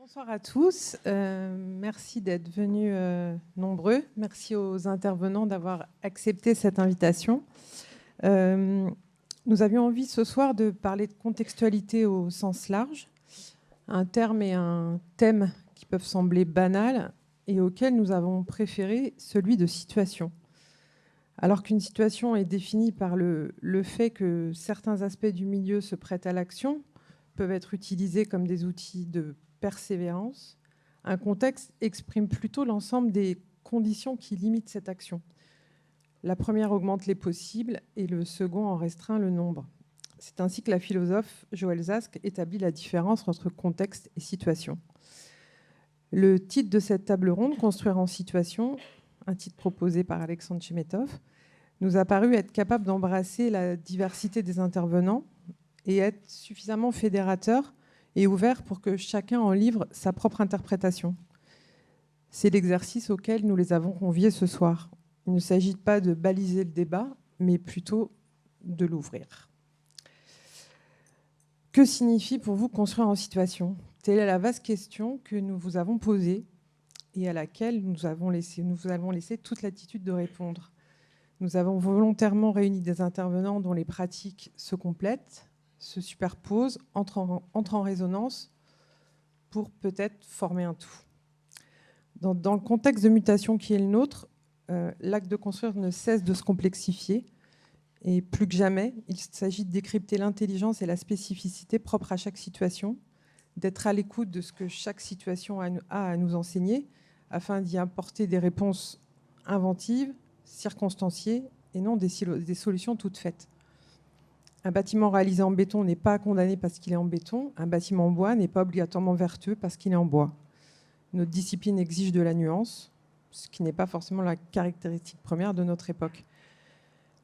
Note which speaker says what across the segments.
Speaker 1: Bonsoir à tous. Merci d'être venus nombreux. Merci aux intervenants d'avoir accepté cette invitation. Nous avions envie ce soir de parler de contextualité au sens large, un terme et un thème qui peuvent sembler banals et auquel nous avons préféré celui de situation. Alors qu'une situation est définie par le fait que certains aspects du milieu se prêtent à l'action, peuvent être utilisés comme des outils de persévérance, un contexte exprime plutôt l'ensemble des conditions qui limitent cette action. La première augmente les possibles et le second en restreint le nombre. C'est ainsi que la philosophe Joël Zask établit la différence entre contexte et situation. Le titre de cette table ronde, Construire en situation, un titre proposé par Alexandre Chemetov, nous a paru être capable d'embrasser la diversité des intervenants et être suffisamment fédérateur et ouvert pour que chacun en livre sa propre interprétation. C'est l'exercice auquel nous les avons conviés ce soir. Il ne s'agit pas de baliser le débat, mais plutôt de l'ouvrir. Que signifie pour vous construire en situation ? Telle est la vaste question que nous vous avons posée et à laquelle nous vous avons laissé toute l'attitude de répondre. Nous avons volontairement réuni des intervenants dont les pratiques se complètent, se superposent, entrent en résonance pour peut-être former un tout. Dans le contexte de mutation qui est le nôtre, l'acte de construire ne cesse de se complexifier et plus que jamais, il s'agit de décrypter l'intelligence et la spécificité propre à chaque situation, d'être à l'écoute de ce que chaque situation a à nous enseigner afin d'y apporter des réponses inventives, circonstanciées et non des solutions toutes faites. Un bâtiment réalisé en béton n'est pas condamné parce qu'il est en béton. Un bâtiment en bois n'est pas obligatoirement vertueux parce qu'il est en bois. Notre discipline exige de la nuance, ce qui n'est pas forcément la caractéristique première de notre époque.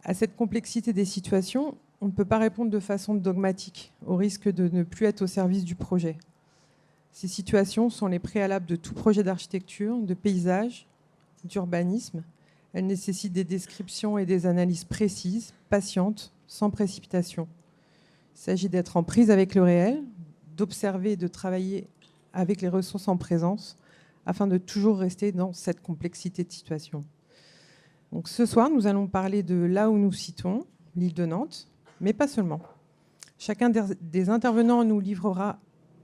Speaker 1: À cette complexité des situations, on ne peut pas répondre de façon dogmatique, au risque de ne plus être au service du projet. Ces situations sont les préalables de tout projet d'architecture, de paysage, d'urbanisme. Elles nécessitent des descriptions et des analyses précises, patientes, sans précipitation. Il s'agit d'être en prise avec le réel, d'observer et de travailler avec les ressources en présence afin de toujours rester dans cette complexité de situation. Donc, ce soir, nous allons parler de là où nous citons, l'île de Nantes, mais pas seulement. Chacun des intervenants nous livrera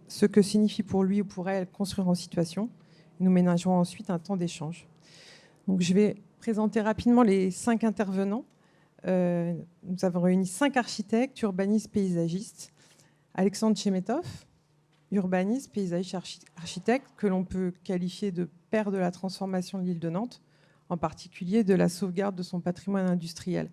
Speaker 1: ce que signifie pour lui ou pour elle construire en situation. Nous ménagerons ensuite un temps d'échange. Donc, je vais présenter rapidement les 5 intervenants. Nous avons réuni 5 architectes, urbanistes, paysagistes. Alexandre Chemetov, urbaniste, paysagiste, architecte, que l'on peut qualifier de père de la transformation de l'île de Nantes, en particulier de la sauvegarde de son patrimoine industriel.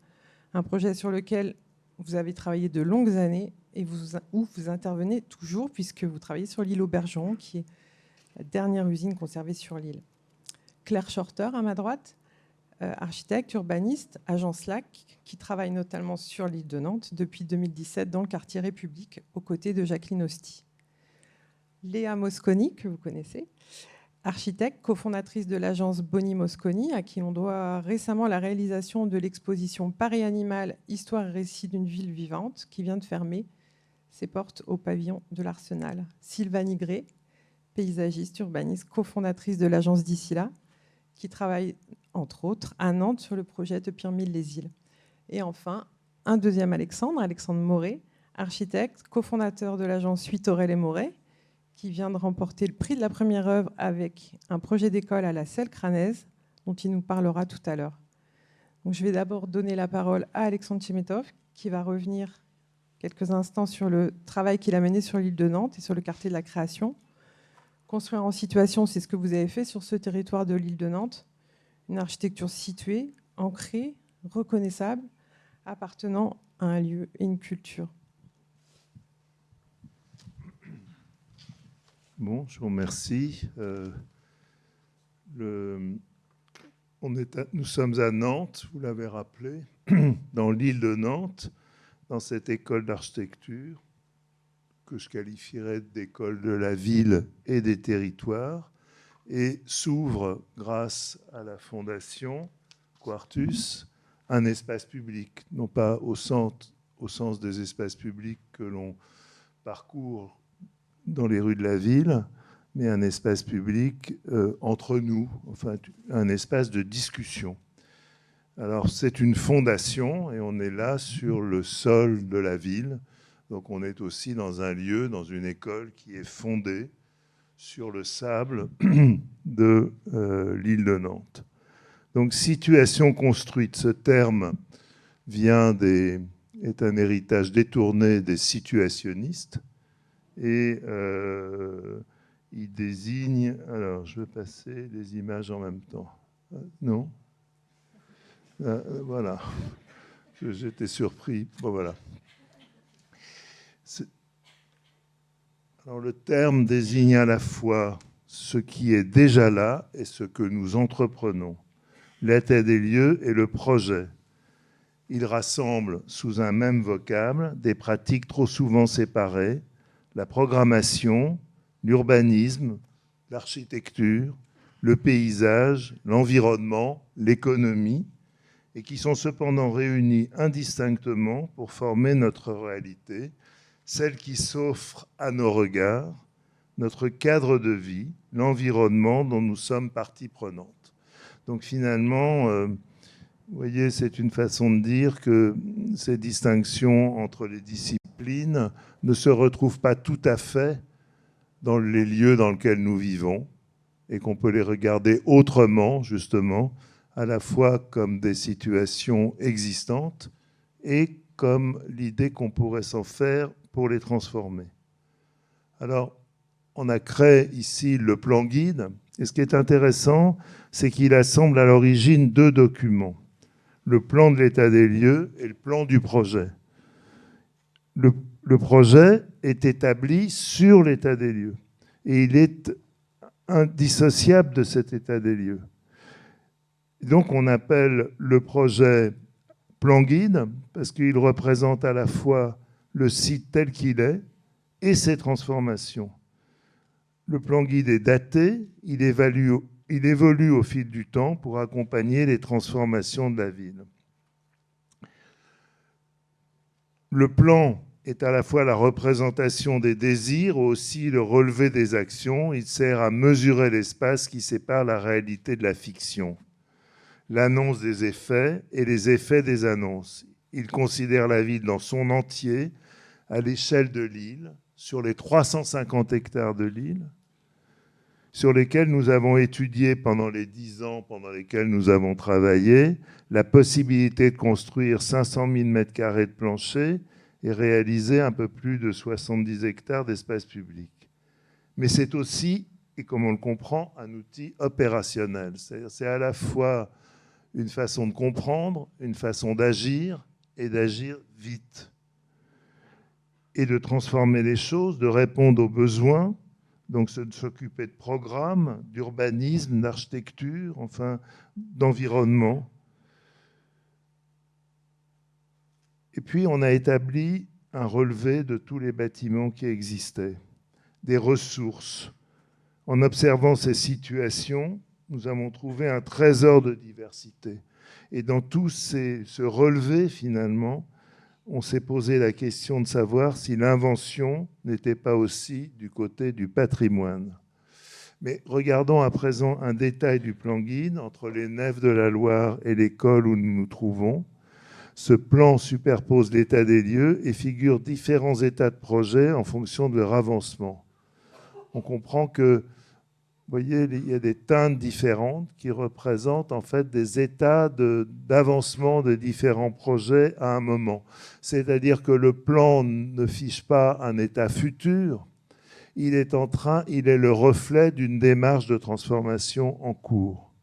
Speaker 1: Un projet sur lequel vous avez travaillé de longues années et où vous intervenez toujours, puisque vous travaillez sur l'île Aubergeron, qui est la dernière usine conservée sur l'île. Claire Shorter, à ma droite, architecte, urbaniste, agence LAC, qui travaille notamment sur l'île de Nantes depuis 2017 dans le quartier République, aux côtés de Jacqueline Hosty. Léa Mosconi, que vous connaissez, architecte, cofondatrice de l'agence Boni Mosconi, à qui l'on doit récemment la réalisation de l'exposition Paris Animal, histoire et récit d'une ville vivante, qui vient de fermer ses portes au pavillon de l'Arsenal. Sylvanie Gray, paysagiste, urbaniste, cofondatrice de l'agence D'ici là, qui travaille, entre autres, à Nantes sur le projet de Pirmille-les-Îles. Et enfin, un deuxième Alexandre Moret, architecte, cofondateur de l'agence Suite Aurel et Moret, qui vient de remporter le prix de la première œuvre avec un projet d'école à la Selle Cranaise, dont il nous parlera tout à l'heure. Donc, je vais d'abord donner la parole à Alexandre Chemetov, qui va revenir quelques instants sur le travail qu'il a mené sur l'île de Nantes et sur le quartier de la création. Construire en situation, c'est ce que vous avez fait sur ce territoire de l'île de Nantes. Une architecture située, ancrée, reconnaissable, appartenant à un lieu et une culture.
Speaker 2: Bon, je vous remercie. Nous sommes à Nantes, vous l'avez rappelé, dans l'île de Nantes, dans cette école d'architecture que je qualifierais d'école de la ville et des territoires, et s'ouvre, grâce à la fondation Quartus, un espace public, non pas au sens des espaces publics que l'on parcourt dans les rues de la ville, mais un espace public entre nous, enfin un espace de discussion. Alors c'est une fondation et on est là sur le sol de la ville. Donc on est aussi dans un lieu, dans une école qui est fondée sur le sable de l'île de Nantes. Donc situation construite, ce terme est un héritage détourné des situationnistes et il désigne, alors je vais passer les images en même temps. Non ? Voilà, j'étais surpris. Bon, voilà. Alors, le terme désigne à la fois ce qui est déjà là et ce que nous entreprenons, l'état des lieux et le projet. Il rassemble sous un même vocable des pratiques trop souvent séparées, la programmation, l'urbanisme, l'architecture, le paysage, l'environnement, l'économie, et qui sont cependant réunis indistinctement pour former notre réalité, celle qui s'offre à nos regards, notre cadre de vie, l'environnement dont nous sommes partie prenante. Donc finalement, vous voyez, c'est une façon de dire que ces distinctions entre les disciplines ne se retrouvent pas tout à fait dans les lieux dans lesquels nous vivons et qu'on peut les regarder autrement, justement, à la fois comme des situations existantes et comme l'idée qu'on pourrait s'en faire pour les transformer. Alors, on a créé ici le plan guide, et ce qui est intéressant, c'est qu'il assemble à l'origine deux documents, le plan de l'état des lieux et le plan du projet. Le projet est établi sur l'état des lieux, et il est indissociable de cet état des lieux. Donc on appelle le projet plan guide parce qu'il représente à la fois le site tel qu'il est et ses transformations. Le plan guide est daté, il évolue au fil du temps pour accompagner les transformations de la ville. Le plan est à la fois la représentation des désirs, aussi le relevé des actions. Il sert à mesurer l'espace qui sépare la réalité de la fiction, l'annonce des effets et les effets des annonces. Il considère la ville dans son entier, à l'échelle de l'île, sur les 350 hectares de l'île, sur lesquels nous avons étudié pendant les 10 ans pendant lesquels nous avons travaillé, la possibilité de construire 500 000 m² de plancher et réaliser un peu plus de 70 hectares d'espace public. Mais c'est aussi, et comme on le comprend, un outil opérationnel. C'est à la fois une façon de comprendre, une façon d'agir, et d'agir vite. Et de transformer les choses, de répondre aux besoins, donc de s'occuper de programmes, d'urbanisme, d'architecture, enfin d'environnement. Et puis on a établi un relevé de tous les bâtiments qui existaient, des ressources. En observant ces situations, nous avons trouvé un trésor de diversité. Et dans tout ce relevé, finalement, on s'est posé la question de savoir si l'invention n'était pas aussi du côté du patrimoine. Mais regardons à présent un détail du plan guide entre les nefs de la Loire et l'école où nous nous trouvons. Ce plan superpose l'état des lieux et figure différents états de projet en fonction de leur avancement. On comprend que, vous voyez, il y a des teintes différentes qui représentent en fait des états d'avancement de différents projets à un moment. C'est-à-dire que le plan ne fiche pas un état futur, il est le reflet d'une démarche de transformation en cours.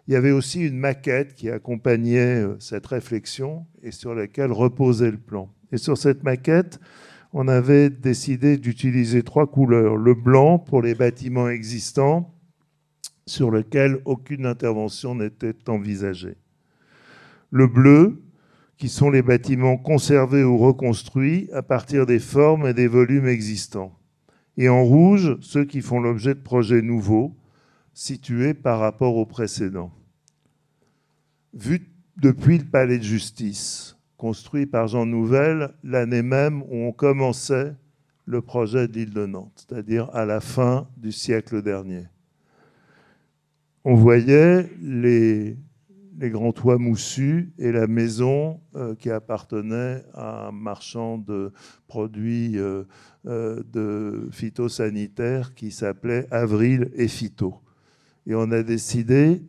Speaker 2: Il y avait aussi une maquette qui accompagnait cette réflexion et sur laquelle reposait le plan. Et sur cette maquette, on avait décidé d'utiliser 3 couleurs. Le blanc pour les bâtiments existants sur lesquels aucune intervention n'était envisagée. Le bleu, qui sont les bâtiments conservés ou reconstruits à partir des formes et des volumes existants. Et en rouge, ceux qui font l'objet de projets nouveaux, situés par rapport aux précédents. Vu depuis le palais de justice, construit par Jean Nouvel l'année même où on commençait le projet de l'île de Nantes, c'est-à-dire à la fin du siècle dernier. On voyait les grands toits moussus et la maison qui appartenait à un marchand de produits de phytosanitaires qui s'appelait Avril et Phyto. Et on a décidé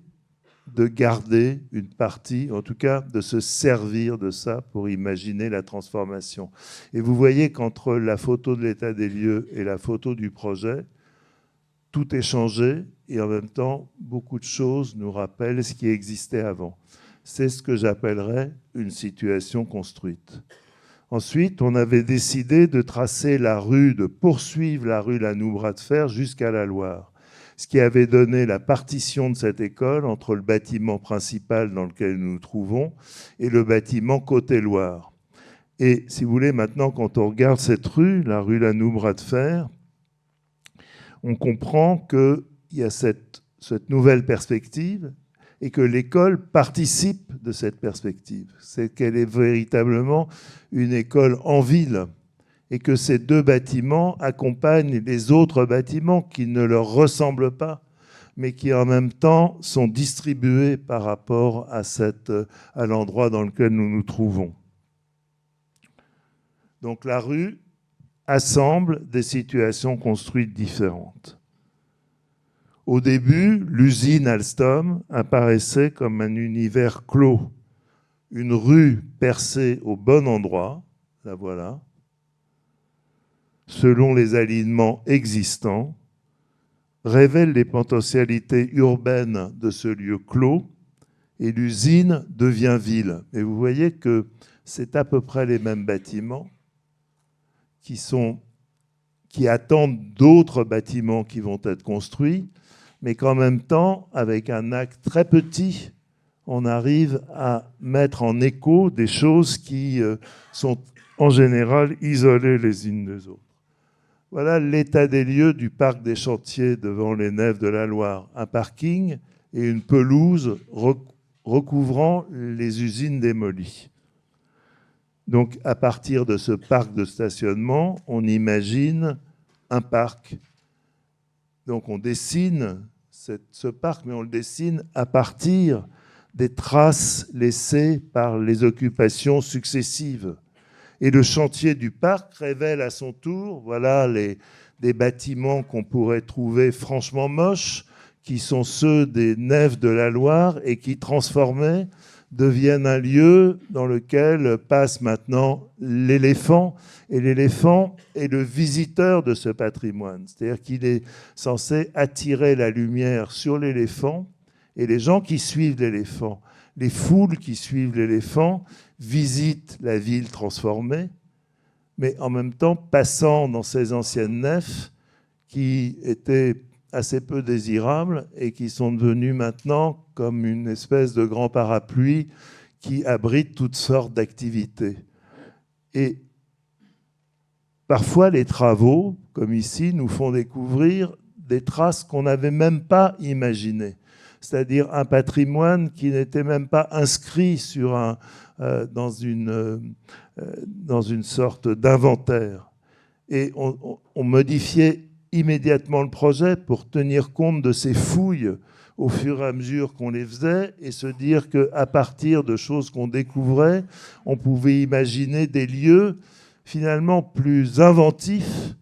Speaker 2: de garder une partie, en tout cas de se servir de ça pour imaginer la transformation. Et vous voyez qu'entre la photo de l'état des lieux et la photo du projet, tout est changé et en même temps, beaucoup de choses nous rappellent ce qui existait avant. C'est ce que j'appellerais une situation construite. Ensuite, on avait décidé de tracer la rue, de poursuivre la rue Lanoux-Bras-de-Fer jusqu'à la Loire, ce qui avait donné la partition de cette école entre le bâtiment principal dans lequel nous nous trouvons et le bâtiment côté Loire. Et si vous voulez, maintenant, quand on regarde cette rue, la rue Lanoux-Bras-de-Fer, on comprend qu'il y a cette nouvelle perspective et que l'école participe de cette perspective. C'est qu'elle est véritablement une école en ville et que ces deux bâtiments accompagnent les autres bâtiments qui ne leur ressemblent pas, mais qui en même temps sont distribués par rapport à l'endroit dans lequel nous nous trouvons. Donc la rue assemble des situations construites différentes. Au début, l'usine Alstom apparaissait comme un univers clos, une rue percée au bon endroit, la voilà, selon les alignements existants, révèle les potentialités urbaines de ce lieu clos et l'usine devient ville. Et vous voyez que c'est à peu près les mêmes bâtiments qui attendent d'autres bâtiments qui vont être construits, mais qu'en même temps, avec un acte très petit, on arrive à mettre en écho des choses qui sont en général isolées les unes des autres. Voilà l'état des lieux du parc des Chantiers devant les nefs de la Loire. Un parking et une pelouse recouvrant les usines démolies. Donc, à partir de ce parc de stationnement, on imagine un parc. Donc, on dessine ce parc, mais on le dessine à partir des traces laissées par les occupations successives. Et le chantier du parc révèle à son tour, voilà, des bâtiments qu'on pourrait trouver franchement moches, qui sont ceux des nefs de la Loire et qui, transformés, deviennent un lieu dans lequel passe maintenant l'éléphant. Et l'éléphant est le visiteur de ce patrimoine. C'est-à-dire qu'il est censé attirer la lumière sur l'éléphant et les gens qui suivent l'éléphant, les foules qui suivent l'éléphant, visitent la ville transformée, mais en même temps passant dans ces anciennes nefs qui étaient assez peu désirables et qui sont devenus maintenant comme une espèce de grand parapluie qui abrite toutes sortes d'activités. Et parfois, les travaux, comme ici, nous font découvrir des traces qu'on n'avait même pas imaginées, c'est-à-dire un patrimoine qui n'était même pas inscrit dans une sorte d'inventaire. Et on modifiait immédiatement le projet pour tenir compte de ces fouilles au fur et à mesure qu'on les faisait et se dire qu'à partir de choses qu'on découvrait, on pouvait imaginer des lieux finalement plus inventifs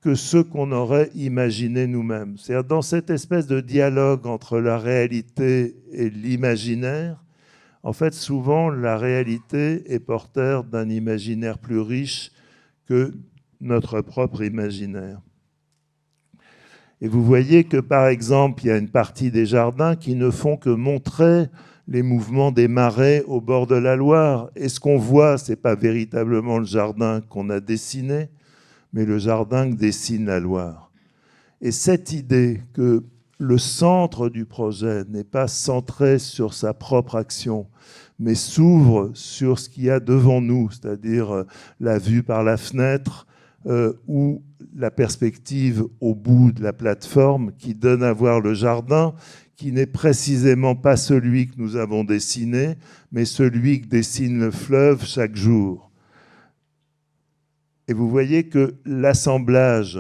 Speaker 2: que ceux qu'on aurait imaginés nous-mêmes. C'est-à-dire dans cette espèce de dialogue entre la réalité et l'imaginaire, en fait, souvent, la réalité est porteur d'un imaginaire plus riche que notre propre imaginaire. Et vous voyez que, par exemple, il y a une partie des jardins qui ne font que montrer les mouvements des marais au bord de la Loire. Et ce qu'on voit, ce n'est pas véritablement le jardin qu'on a dessiné, mais le jardin que dessine la Loire. Et cette idée que le centre du projet n'est pas centré sur sa propre action, mais s'ouvre sur ce qu'il y a devant nous, c'est-à-dire la vue par la fenêtre ou la perspective au bout de la plateforme qui donne à voir le jardin, qui n'est précisément pas celui que nous avons dessiné, mais celui que dessine le fleuve chaque jour. Et vous voyez que l'assemblage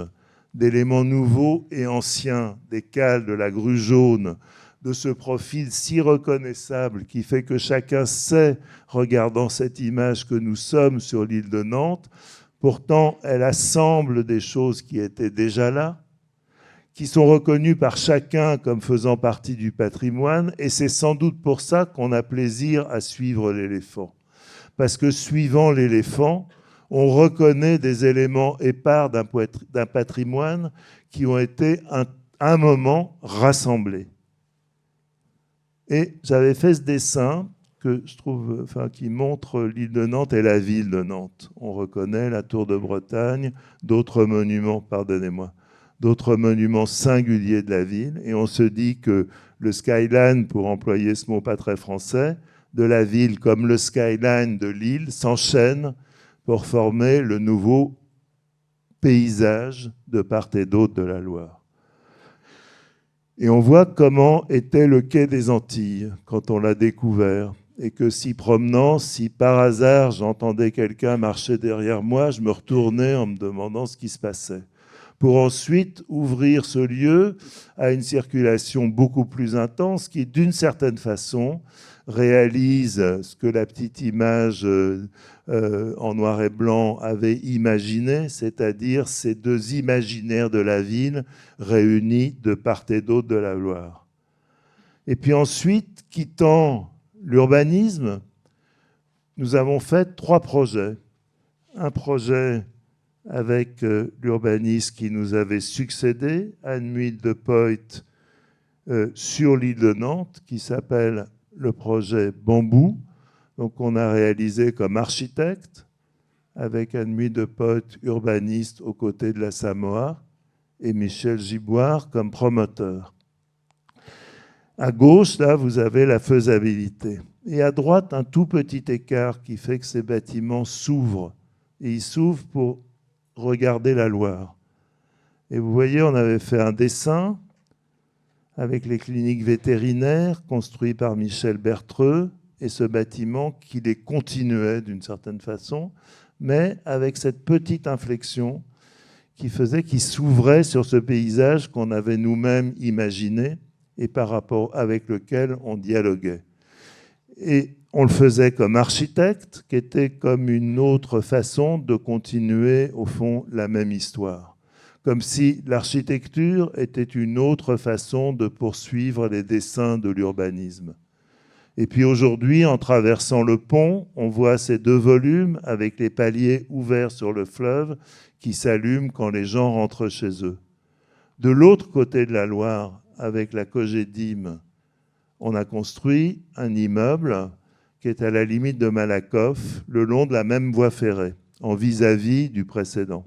Speaker 2: d'éléments nouveaux et anciens, des cales, de la grue jaune, de ce profil si reconnaissable qui fait que chacun sait, regardant cette image, que nous sommes sur l'île de Nantes. Pourtant, elle assemble des choses qui étaient déjà là, qui sont reconnues par chacun comme faisant partie du patrimoine, et c'est sans doute pour ça qu'on a plaisir à suivre l'éléphant. Parce que suivant l'éléphant, on reconnaît des éléments épars d'un patrimoine qui ont été à un moment rassemblés. Et j'avais fait ce dessin que je trouve, qui montre l'île de Nantes et la ville de Nantes. On reconnaît la tour de Bretagne, d'autres monuments, pardonnez-moi, d'autres monuments singuliers de la ville. Et on se dit que le skyline, pour employer ce mot pas très français, de la ville comme le skyline de l'île s'enchaînent pour former le nouveau paysage de part et d'autre de la Loire. Et on voit comment était le quai des Antilles quand on l'a découvert. Et que si promenant, si par hasard j'entendais quelqu'un marcher derrière moi, je me retournais en me demandant ce qui se passait. Pour ensuite ouvrir ce lieu à une circulation beaucoup plus intense qui, d'une certaine façon, réalise ce que la petite image en noir et blanc avait imaginé, c'est-à-dire ces deux imaginaires de la ville réunis de part et d'autre de la Loire. Et puis ensuite, quittant l'urbanisme, nous avons fait 3 projets. Un projet avec l'urbaniste qui nous avait succédé, Anne-Muide de Poit, sur l'île de Nantes, qui s'appelle le projet Bambou. Donc on a réalisé comme architecte, avec Anne-Muide de Poit, urbaniste aux côtés de la Samoa, et Michel Giboire comme promoteur. À gauche, là, vous avez la faisabilité. Et à droite, un tout petit écart qui fait que ces bâtiments s'ouvrent. Et ils s'ouvrent pour regarder la Loire. Et vous voyez, on avait fait un dessin avec les cliniques vétérinaires construites par Michel Bertreux et ce bâtiment qui les continuait d'une certaine façon, mais avec cette petite inflexion qui faisait qu'il s'ouvrait sur ce paysage qu'on avait nous-mêmes imaginé et par rapport avec lequel on dialoguait. Et on le faisait comme architecte, qui était comme une autre façon de continuer, au fond, la même histoire. Comme si l'architecture était une autre façon de poursuivre les dessins de l'urbanisme. Et puis aujourd'hui, en traversant le pont, on voit ces 2 volumes avec les paliers ouverts sur le fleuve qui s'allument quand les gens rentrent chez eux. De l'autre côté de la Loire, avec la Cogédime, on a construit un immeuble qui est à la limite de Malakoff, le long de la même voie ferrée, en vis-à-vis du précédent.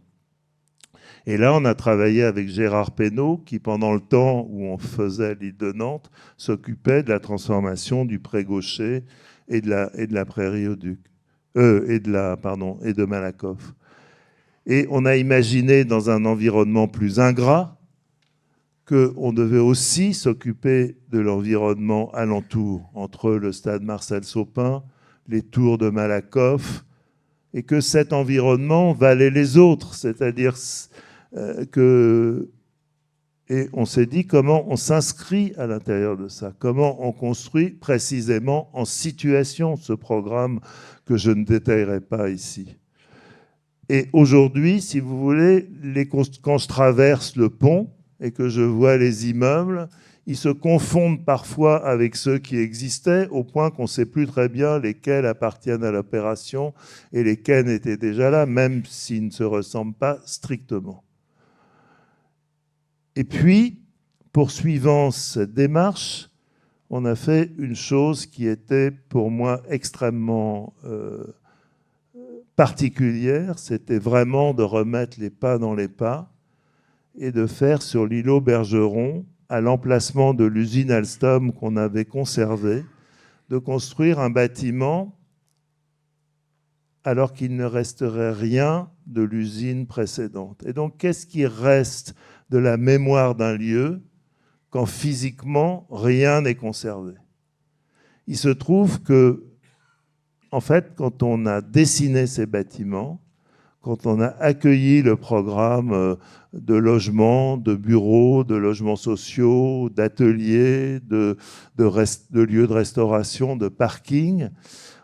Speaker 2: Et là, on a travaillé avec Gérard Pénaud, qui, pendant le temps où on faisait l'île de Nantes, s'occupait de la transformation du Pré-Gaucher et de la Prairie au Duc, et de Malakoff. Et on a imaginé, dans un environnement plus ingrat, qu'on devait aussi s'occuper de l'environnement alentour, entre le stade Marcel Sopin, les tours de Malakoff, et que cet environnement valait les autres, c'est-à-dire que... Et on s'est dit comment on s'inscrit à l'intérieur de ça, comment on construit précisément en situation ce programme que je ne détaillerai pas ici. Et aujourd'hui, si vous voulez, quand je traverse le pont, et que je vois les immeubles, ils se confondent parfois avec ceux qui existaient, au point qu'on ne sait plus très bien lesquels appartiennent à l'opération et lesquels étaient déjà là, même s'ils ne se ressemblent pas strictement. Et puis, poursuivant cette démarche, on a fait une chose qui était pour moi extrêmement particulière, c'était vraiment de remettre les pas dans les pas, et de faire sur l'îlot Bergeron, à l'emplacement de l'usine Alstom qu'on avait conservée, de construire un bâtiment alors qu'il ne resterait rien de l'usine précédente. Et donc, qu'est-ce qui reste de la mémoire d'un lieu quand physiquement rien n'est conservé? Il se trouve que, en fait, quand on a dessiné ces bâtiments, quand on a accueilli le programme de logement, de bureaux, de logements sociaux, d'ateliers, de lieux de restauration, de parking,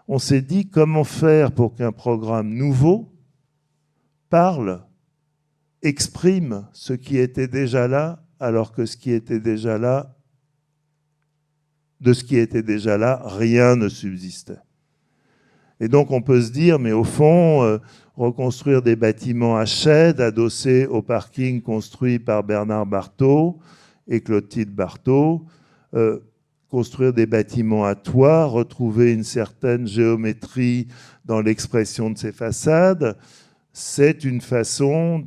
Speaker 2: on s'est dit comment faire pour qu'un programme nouveau parle, exprime ce qui était déjà là, alors que de ce qui était déjà là, rien ne subsistait. Et donc on peut se dire, mais au fond, reconstruire des bâtiments à chaides adossés au parking construit par Bernard Barthaud et Clotilde Barthaud, construire des bâtiments à toit, retrouver une certaine géométrie dans l'expression de ces façades, c'est une façon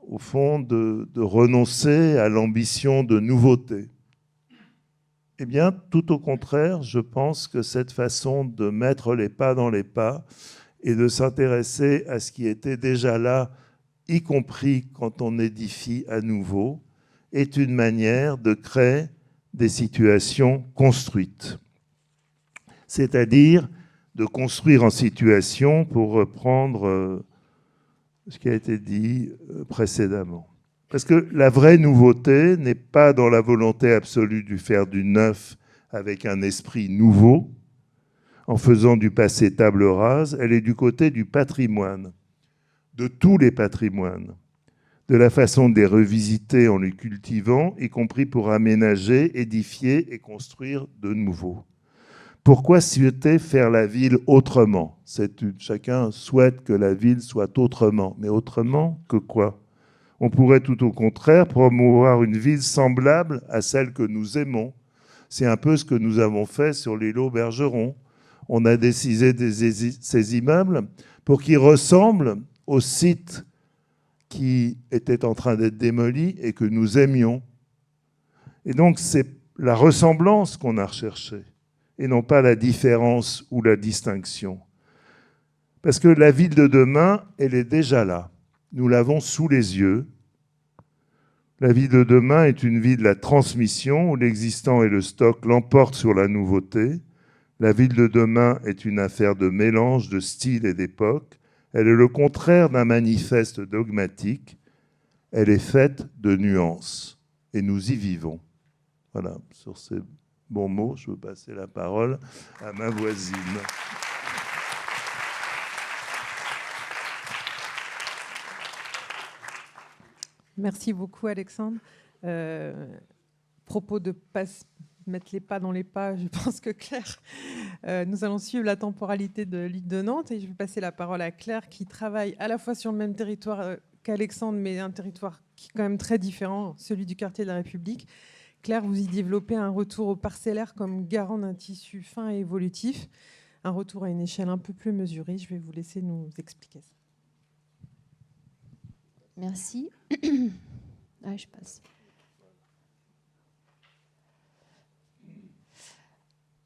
Speaker 2: au fond, de renoncer à l'ambition de nouveauté. Eh bien, tout au contraire, je pense que cette façon de mettre les pas dans les pas et de s'intéresser à ce qui était déjà là, y compris quand on édifie à nouveau, est une manière de créer des situations construites. C'est-à-dire de construire en situation, pour reprendre ce qui a été dit précédemment. Parce que la vraie nouveauté n'est pas dans la volonté absolue de faire du neuf avec un esprit nouveau, en faisant du passé table rase, elle est du côté du patrimoine, de tous les patrimoines, de la façon de les revisiter en les cultivant, y compris pour aménager, édifier et construire de nouveau. Pourquoi souhaiter faire la ville autrement ? Chacun souhaite que la ville soit autrement, mais autrement que quoi ? On pourrait tout au contraire promouvoir une ville semblable à celle que nous aimons. C'est un peu ce que nous avons fait sur l'îlot Bergeron. On a décidé ces immeubles pour qu'ils ressemblent au site qui était en train d'être démoli et que nous aimions. Et donc, c'est la ressemblance qu'on a recherchée, et non pas la différence ou la distinction. Parce que la ville de demain, elle est déjà là. Nous l'avons sous les yeux. La ville de demain est une ville de la transmission, où l'existant et le stock l'emportent sur la nouveauté. La ville de demain est une affaire de mélange, de style et d'époque. Elle est le contraire d'un manifeste dogmatique. Elle est faite de nuances. Et nous y vivons. Voilà, sur ces bons mots, je veux passer la parole à ma voisine.
Speaker 1: Merci beaucoup, Alexandre. Propos de ne pas mettre les pas dans les pas, je pense que Claire, nous allons suivre la temporalité de l'île de Nantes et je vais passer la parole à Claire qui travaille à la fois sur le même territoire qu'Alexandre, mais un territoire qui est quand même très différent, celui du quartier de la République. Claire, vous y développez un retour au parcellaire comme garant d'un tissu fin et évolutif, un retour à une échelle un peu plus mesurée. Je vais vous laisser nous expliquer ça.
Speaker 3: Merci. Ah, je passe.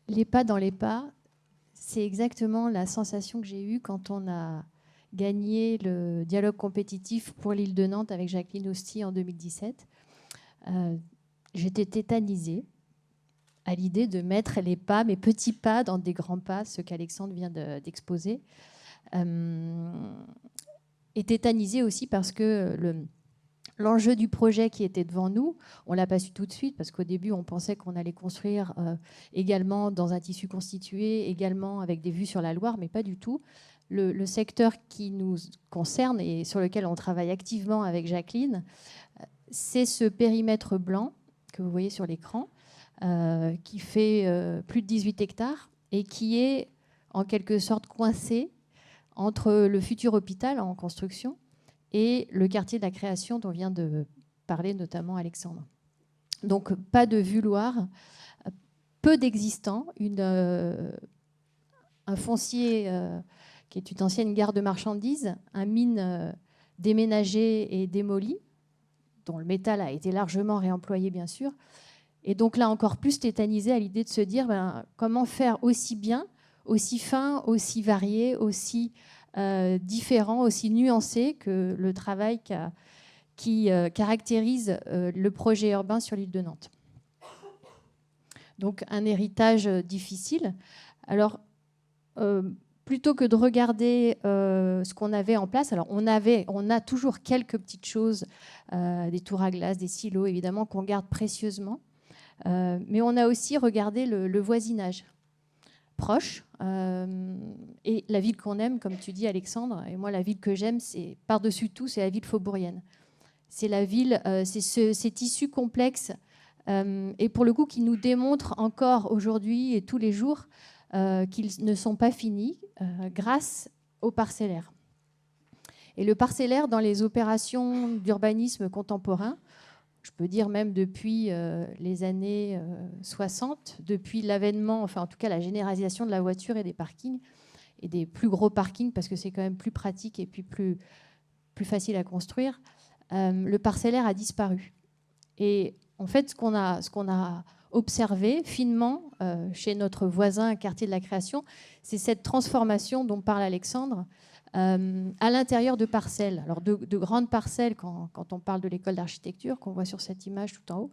Speaker 3: Les pas dans les pas, c'est exactement la sensation que j'ai eue quand on a gagné le dialogue compétitif pour l'île de Nantes avec Jacqueline Hosty en 2017. J'étais tétanisée à l'idée de mettre les pas, mes petits pas, dans des grands pas, ce qu'Alexandre vient d'exposer. Et tétanisée aussi parce que l'enjeu du projet qui était devant nous, on ne l'a pas su tout de suite, parce qu'au début, on pensait qu'on allait construire également dans un tissu constitué, également avec des vues sur la Loire, mais pas du tout. Le secteur qui nous concerne et sur lequel on travaille activement avec Jacqueline, c'est ce périmètre blanc que vous voyez sur l'écran, qui fait plus de 18 hectares et qui est en quelque sorte coincé entre le futur hôpital en construction et le quartier de la création dont vient de parler notamment Alexandre. Donc pas de vue Loire, peu d'existants, un foncier qui est une ancienne gare de marchandises, un mine déménagé et démoli, dont le métal a été largement réemployé bien sûr, et donc là encore plus tétanisé à l'idée de se dire comment faire aussi bien, aussi fin, aussi varié, aussi différent, aussi nuancé que le travail qui caractérise le projet urbain sur l'île de Nantes. Donc un héritage difficile. Alors, plutôt que de regarder ce qu'on avait en place, alors on a toujours quelques petites choses, des tours à glace, des silos évidemment qu'on garde précieusement, mais on a aussi regardé le voisinage proche et la ville qu'on aime, comme tu dis Alexandre, et moi la ville que j'aime, c'est par-dessus tout, c'est la ville faubourienne. C'est la ville, c'est ces tissus complexes et pour le coup qui nous démontrent encore aujourd'hui et tous les jours qu'ils ne sont pas finis grâce au parcellaire. Et le parcellaire dans les opérations d'urbanisme contemporain, je peux dire même depuis les années 60, depuis l'avènement, enfin en tout cas la généralisation de la voiture et des parkings, et des plus gros parkings parce que c'est quand même plus pratique et puis plus facile à construire, le parcellaire a disparu. Et en fait, ce qu'on a observé finement chez notre voisin Quartier de la Création, c'est cette transformation dont parle Alexandre à l'intérieur de parcelles. Alors de grandes parcelles quand on parle de l'école d'architecture, qu'on voit sur cette image tout en haut,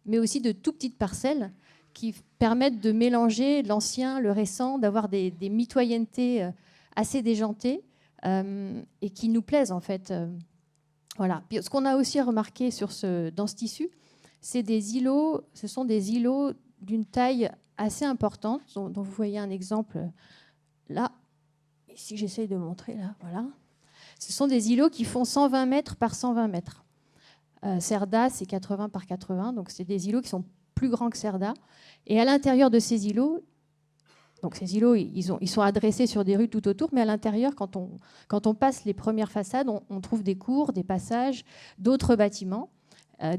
Speaker 3: mais aussi de tout petites parcelles qui permettent de mélanger l'ancien, le récent, d'avoir des mitoyennetés assez déjantées et qui nous plaisent en fait. Voilà. Puis, ce qu'on a aussi remarqué dans ce tissu, c'est des îlots, ce sont des îlots d'une taille assez importante, dont vous voyez un exemple là. Si j'essaye de montrer là, voilà. Ce sont des îlots qui font 120 mètres par 120 mètres. Cerda, c'est 80 par 80, donc c'est des îlots qui sont plus grands que Cerda. Et à l'intérieur de ces îlots, donc ces îlots, ils sont adressés sur des rues tout autour, mais à l'intérieur, quand on passe les premières façades, on trouve des cours, des passages, d'autres bâtiments,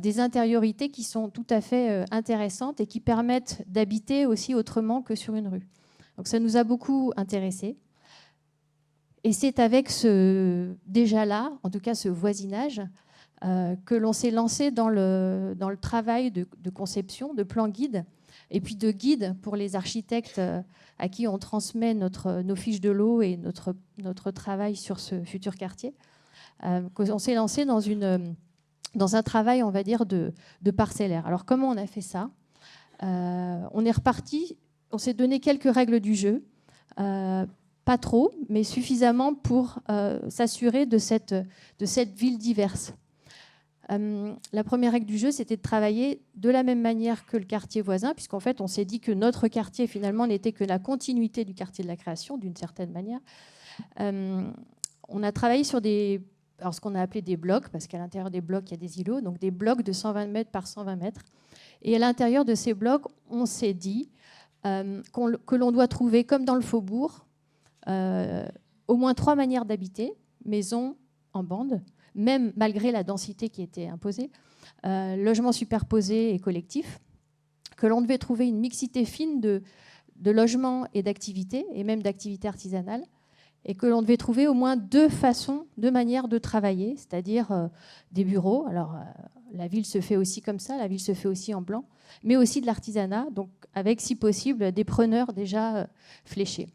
Speaker 3: des intériorités qui sont tout à fait intéressantes et qui permettent d'habiter aussi autrement que sur une rue. Donc ça nous a beaucoup intéressés. Et c'est avec déjà là, en tout cas ce voisinage, que l'on s'est lancé dans le travail de conception, de plan guide, et puis de guide pour les architectes à qui on transmet nos fiches de lot et notre travail sur ce futur quartier. On s'est lancé dans un travail, on va dire, de parcellaire. Alors comment on a fait ça ? On est reparti, on s'est donné quelques règles du jeu, pas trop, mais suffisamment pour s'assurer de cette ville diverse. La première règle du jeu, c'était de travailler de la même manière que le quartier voisin, puisqu'en fait, on s'est dit que notre quartier, finalement, n'était que la continuité du quartier de la Création, d'une certaine manière. On a travaillé sur ce qu'on a appelé des blocs, parce qu'à l'intérieur des blocs, il y a des îlots, donc des blocs de 120 mètres par 120 mètres. Et à l'intérieur de ces blocs, on s'est dit que l'on doit trouver, comme dans le faubourg, au moins 3 manières d'habiter, maison en bande, même malgré la densité qui était imposée, logements superposés et collectifs, que l'on devait trouver une mixité fine de logements et d'activités, et même d'activités artisanales, et que l'on devait trouver au moins 2 manières de travailler, c'est-à-dire des bureaux. Alors, la ville se fait aussi comme ça, la ville se fait aussi en blanc, mais aussi de l'artisanat, donc avec, si possible, des preneurs déjà fléchés.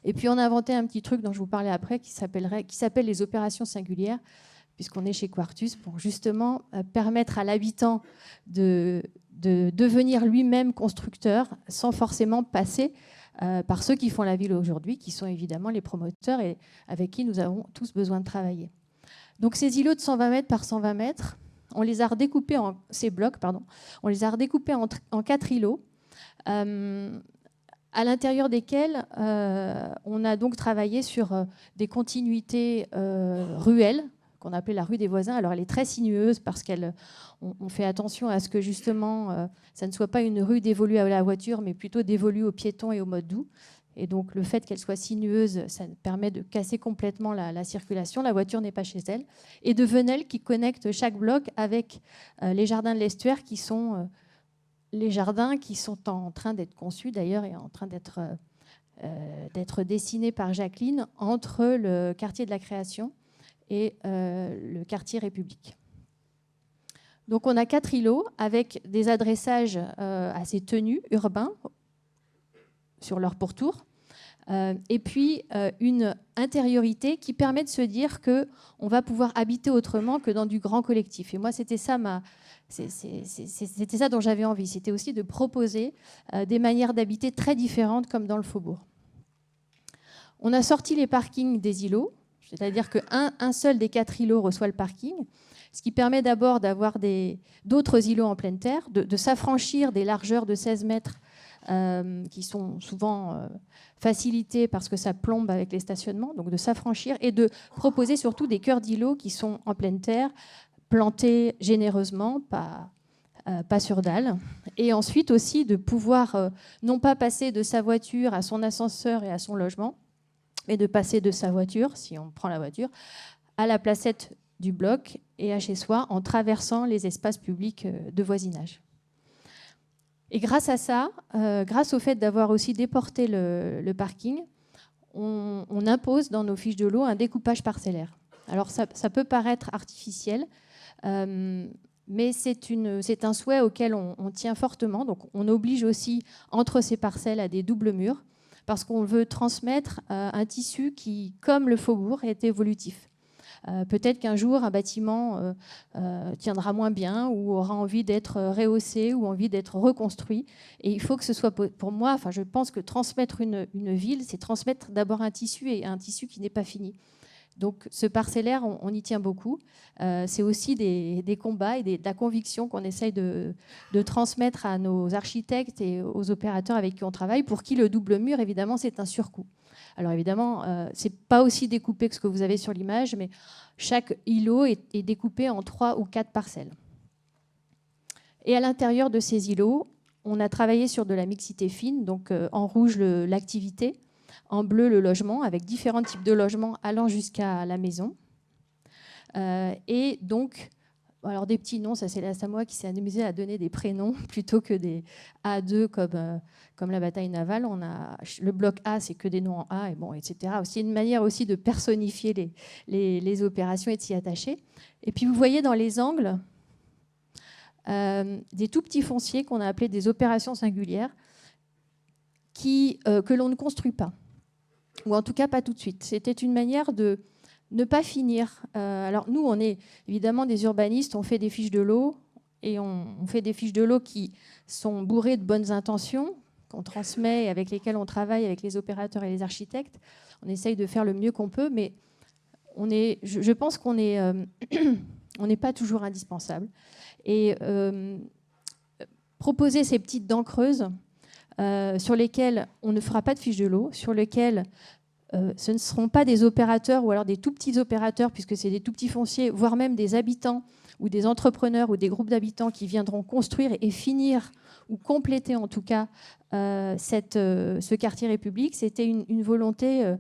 Speaker 3: Et puis on a inventé un petit truc dont je vous parlais après qui s'appelle les opérations singulières, puisqu'on est chez Quartus, pour justement permettre à l'habitant de devenir lui-même constructeur sans forcément passer par ceux qui font la ville aujourd'hui, qui sont évidemment les promoteurs et avec qui nous avons tous besoin de travailler. Donc ces îlots de 120 mètres par 120 mètres, on les a redécoupés on les a redécoupés en 4 îlots. À l'intérieur desquels on a donc travaillé sur des continuités ruelles, qu'on appelait la rue des voisins. Alors elle est très sinueuse parce qu'on fait attention à ce que justement ça ne soit pas une rue dévolue à la voiture, mais plutôt dévolue aux piétons et aux modes doux. Et donc le fait qu'elle soit sinueuse, ça permet de casser complètement la circulation. La voiture n'est pas chez elle. Et de venelles qui connectent chaque bloc avec les jardins de l'estuaire qui sont... les jardins qui sont en train d'être conçus d'ailleurs et en train d'être dessinés par Jacqueline entre le quartier de la Création et le quartier République. Donc on a 4 îlots avec des adressages assez tenus, urbains, sur leur pourtour, et puis une intériorité qui permet de se dire qu'on va pouvoir habiter autrement que dans du grand collectif. Et moi, c'était ça c'était ça dont j'avais envie. C'était aussi de proposer des manières d'habiter très différentes comme dans le faubourg. On a sorti les parkings des îlots, c'est-à-dire qu'un seul des 4 îlots reçoit le parking, ce qui permet d'abord d'avoir d'autres îlots en pleine terre, de s'affranchir des largeurs de 16 mètres qui sont souvent facilitées parce que ça plombe avec les stationnements, donc de s'affranchir et de proposer surtout des cœurs d'îlots qui sont en pleine terre, plantés généreusement, pas sur dalle. Et ensuite aussi de pouvoir non pas passer de sa voiture à son ascenseur et à son logement, mais de passer de sa voiture, si on prend la voiture, à la placette du bloc et à chez soi en traversant les espaces publics de voisinage. Et grâce à ça, grâce au fait d'avoir aussi déporté le parking, on impose dans nos fiches de lot un découpage parcellaire. Alors ça peut paraître artificiel, mais c'est un souhait auquel on tient fortement. Donc on oblige aussi entre ces parcelles à des doubles murs parce qu'on veut transmettre un tissu qui, comme le faubourg, est évolutif. Peut-être qu'un jour, un bâtiment tiendra moins bien ou aura envie d'être rehaussé ou envie d'être reconstruit. Et il faut que ce soit, pour moi, je pense que transmettre une ville, c'est transmettre d'abord un tissu et un tissu qui n'est pas fini. Donc ce parcellaire, on y tient beaucoup. C'est aussi des combats et de la conviction qu'on essaye de transmettre à nos architectes et aux opérateurs avec qui on travaille, pour qui le double mur, évidemment, c'est un surcoût. Alors évidemment, ce n'est pas aussi découpé que ce que vous avez sur l'image, mais chaque îlot est découpé en 3 ou 4 parcelles. Et à l'intérieur de ces îlots, on a travaillé sur de la mixité fine, donc en rouge l'activité, en bleu le logement, avec différents types de logements allant jusqu'à la maison. Et donc, alors des petits noms, ça c'est la Samoa qui s'est amusée à donner des prénoms plutôt que des A2 comme la bataille navale. On a, le bloc A, c'est que des noms en A, et bon, etc. C'est une manière aussi de personnifier les opérations et de s'y attacher. Et puis vous voyez dans les angles des tout petits fonciers qu'on a appelés des opérations singulières que l'on ne construit pas. Ou en tout cas pas tout de suite. C'était une manière de ne pas finir. Alors nous, on est évidemment des urbanistes, on fait des fiches de lot, et on fait des fiches de lot qui sont bourrées de bonnes intentions, qu'on transmet, avec lesquelles on travaille avec les opérateurs et les architectes. On essaye de faire le mieux qu'on peut, mais je pense qu'on n'est on n'est pas toujours indispensable. Et proposer ces petites dents creuses, sur lesquels on ne fera pas de fiches de lot, sur lesquels ce ne seront pas des opérateurs ou alors des tout petits opérateurs, puisque c'est des tout petits fonciers, voire même des habitants ou des entrepreneurs ou des groupes d'habitants qui viendront construire et finir ou compléter en tout cas ce quartier République. C'était une volonté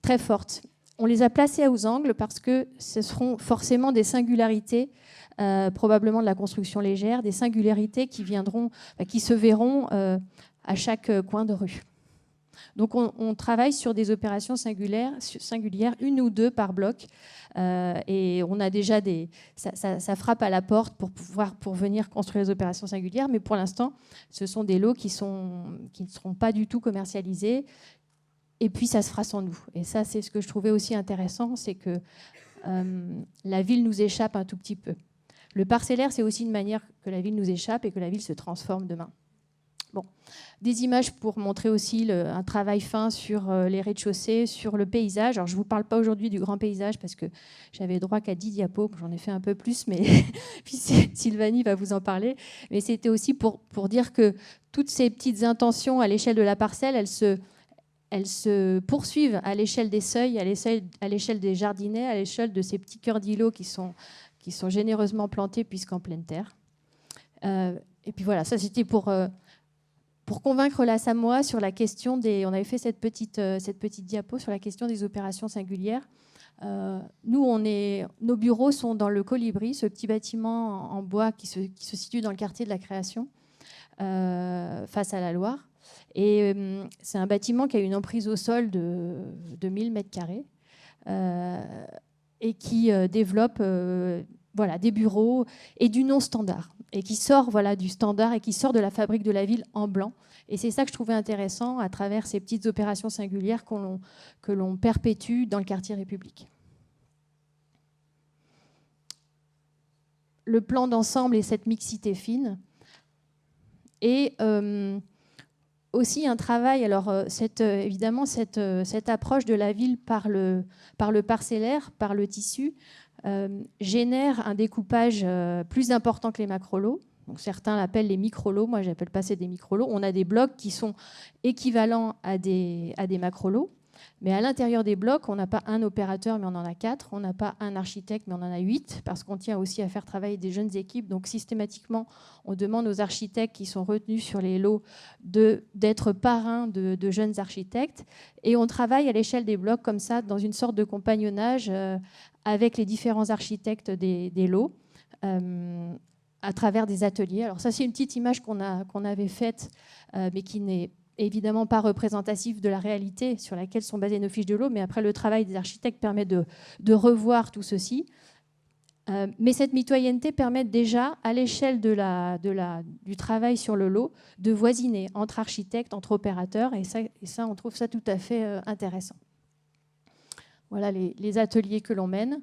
Speaker 3: très forte. On les a placés aux angles parce que ce seront forcément des singularités, probablement de la construction légère, des singularités qui se verront à chaque coin de rue. Donc on travaille sur des opérations singulières, une ou deux par bloc, et on a déjà ça frappe à la porte pour venir construire les opérations singulières, mais pour l'instant, ce sont des lots qui ne seront pas du tout commercialisés, et puis ça se fera sans nous. Et ça, c'est ce que je trouvais aussi intéressant, c'est que la ville nous échappe un tout petit peu. Le parcellaire, c'est aussi une manière que la ville nous échappe et que la ville se transforme demain. Bon. Des images pour montrer aussi un travail fin sur les rez-de-chaussée, sur le paysage. Alors, je ne vous parle pas aujourd'hui du grand paysage parce que j'avais droit qu'à 10 diapos, j'en ai fait un peu plus, mais puis Sylvanie va vous en parler. Mais c'était aussi pour dire que toutes ces petites intentions à l'échelle de la parcelle, elles se poursuivent à l'échelle des seuils, à l'échelle des jardinets, à l'échelle de ces petits cœurs d'îlots qui sont généreusement plantés puisqu'en pleine terre. Et puis voilà, ça c'était pour convaincre la Samoa sur la question on avait fait cette petite diapo sur la question des opérations singulières. Nos bureaux sont dans le Colibri, ce petit bâtiment en bois qui se situe dans le quartier de la Création, face à la Loire. Et c'est un bâtiment qui a une emprise au sol de 1000 mètres carrés et qui développe des bureaux et du non standard, et qui sort du standard et qui sort de la fabrique de la ville en blanc. Et c'est ça que je trouvais intéressant à travers ces petites opérations singulières que l'on perpétue dans le quartier République. Le plan d'ensemble et cette mixité fine. Et aussi un travail, alors évidemment cette approche de la ville par le parcellaire, par le tissu, génère un découpage plus important que les macrolots. Donc certains l'appellent les microlots, moi j'appelle pas ça des microlots. On a des blocs qui sont équivalents à des macrolots, mais à l'intérieur des blocs, on n'a pas un opérateur, mais on en a 4. On n'a pas un architecte, mais on en a 8, parce qu'on tient aussi à faire travailler des jeunes équipes. Donc systématiquement, on demande aux architectes qui sont retenus sur les lots d'être parrains de jeunes architectes. Et on travaille à l'échelle des blocs comme ça, dans une sorte de compagnonnage avec les différents architectes des lots. À travers des ateliers. Alors ça, c'est une petite image qu'on avait faite, mais qui n'est évidemment pas représentative de la réalité sur laquelle sont basées nos fiches de lot, mais après, le travail des architectes permet de revoir tout ceci. Mais cette mitoyenneté permet déjà, à l'échelle du travail sur le lot, de voisiner entre architectes, entre opérateurs, et ça on trouve ça tout à fait intéressant. Voilà les ateliers que l'on mène.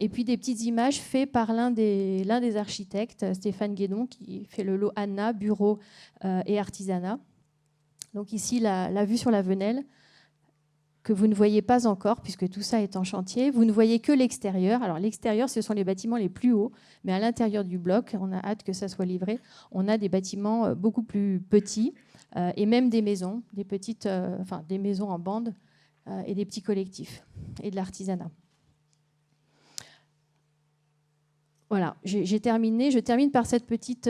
Speaker 3: Et puis des petites images faites par l'un des architectes, Stéphane Guédon, qui fait le lot Anna, bureau et artisanat. Donc ici, la vue sur la Venelle, que vous ne voyez pas encore, puisque tout ça est en chantier. Vous ne voyez que l'extérieur. Alors l'extérieur, ce sont les bâtiments les plus hauts, mais à l'intérieur du bloc, on a hâte que ça soit livré, on a des bâtiments beaucoup plus petits, et même des maisons, des maisons en bande, et des petits collectifs, et de l'artisanat. Voilà, j'ai terminé. Je termine par cette petite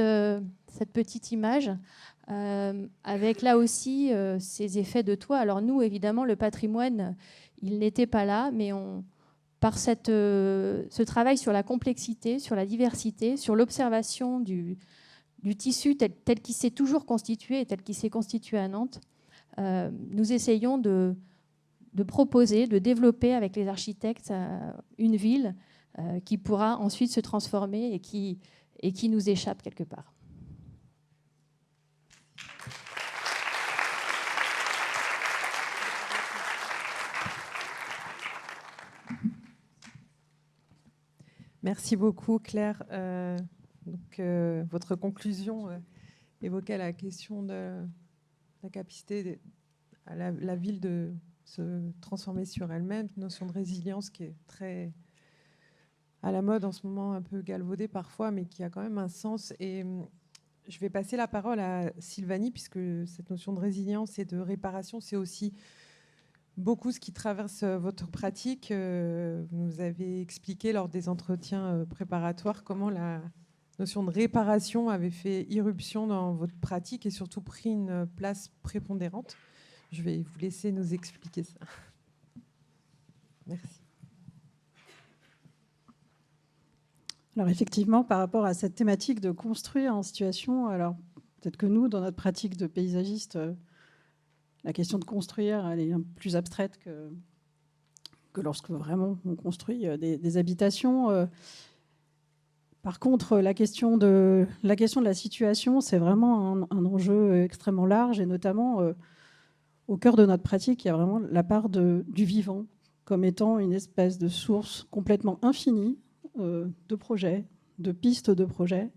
Speaker 3: image avec là aussi ces effets de toit. Alors nous, évidemment, le patrimoine, il n'était pas là, mais par ce travail sur la complexité, sur la diversité, sur l'observation du tissu tel qu'il s'est toujours constitué et tel qu'il s'est constitué à Nantes, nous essayons de proposer, de développer avec les architectes une ville qui pourra ensuite se transformer et qui nous échappe quelque part.
Speaker 1: Merci beaucoup, Claire. Votre conclusion évoquait la question de la capacité à la ville de se transformer sur elle-même, une notion de résilience qui est très à la mode en ce moment, un peu galvaudée parfois, mais qui a quand même un sens. Et je vais passer la parole à Sylvanie, puisque cette notion de résilience et de réparation, c'est aussi beaucoup ce qui traverse votre pratique. Vous nous avez expliqué lors des entretiens préparatoires comment la notion de réparation avait fait irruption dans votre pratique et surtout pris une place prépondérante. Je vais vous laisser nous expliquer ça. Merci.
Speaker 4: Alors effectivement, par rapport à cette thématique de construire en situation, alors peut-être que nous, dans notre pratique de paysagiste, la question de construire, elle est un peu plus abstraite que lorsque vraiment on construit des habitations. Par contre, la question de la situation, c'est vraiment un enjeu extrêmement large, et notamment au cœur de notre pratique, il y a vraiment la part du vivant comme étant une espèce de source complètement infinie de projets, de pistes de projets,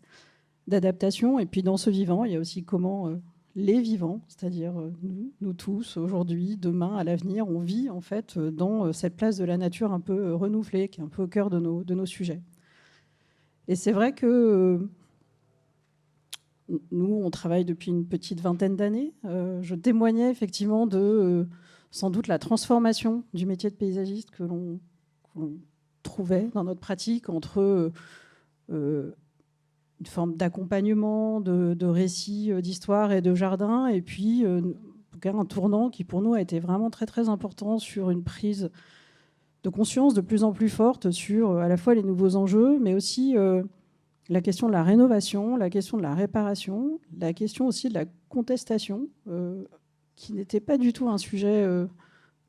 Speaker 4: d'adaptation. Et puis dans ce vivant, il y a aussi comment les vivants, c'est-à-dire nous tous, aujourd'hui, demain, à l'avenir, on vit en fait dans cette place de la nature un peu renouvelée, qui est un peu au cœur de nos sujets. Et c'est vrai que nous, on travaille depuis une petite vingtaine d'années. Je témoignais effectivement de sans doute la transformation du métier de paysagiste que l'on trouvait dans notre pratique entre une forme d'accompagnement, de récits d'histoire et de jardin, et puis en tout cas un tournant qui pour nous a été vraiment très très important sur une prise de conscience de plus en plus forte sur à la fois les nouveaux enjeux, mais aussi la question de la rénovation, la question de la réparation, la question aussi de la contestation, qui n'était pas du tout un sujet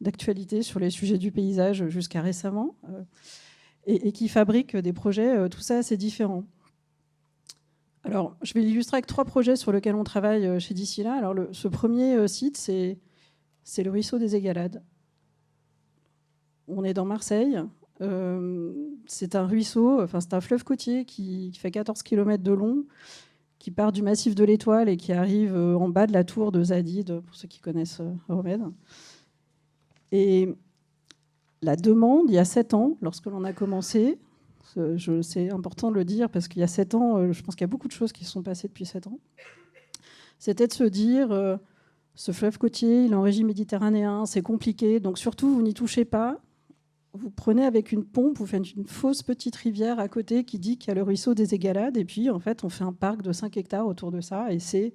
Speaker 4: d'actualité sur les sujets du paysage jusqu'à récemment, et qui fabrique des projets, tout ça assez différents. Alors, je vais l'illustrer avec 3 projets sur lesquels on travaille chez Dicila. Alors, ce premier site, c'est le ruisseau des Égalades. On est dans Marseille. C'est un ruisseau, enfin c'est un fleuve côtier qui fait 14 km de long, qui part du massif de l'Étoile et qui arrive en bas de la tour de Zadide, pour ceux qui connaissent Romède. Et la demande, il y a 7 ans, lorsque l'on a commencé, c'est important de le dire, parce qu'il y a 7 ans, je pense qu'il y a beaucoup de choses qui se sont passées depuis 7 ans, c'était de se dire, ce fleuve côtier, il est en régime méditerranéen, c'est compliqué, donc surtout, vous n'y touchez pas. Vous prenez avec une pompe, vous faites une fausse petite rivière à côté qui dit qu'il y a le ruisseau des Égalades, et puis en fait, on fait un parc de 5 hectares autour de ça, et c'est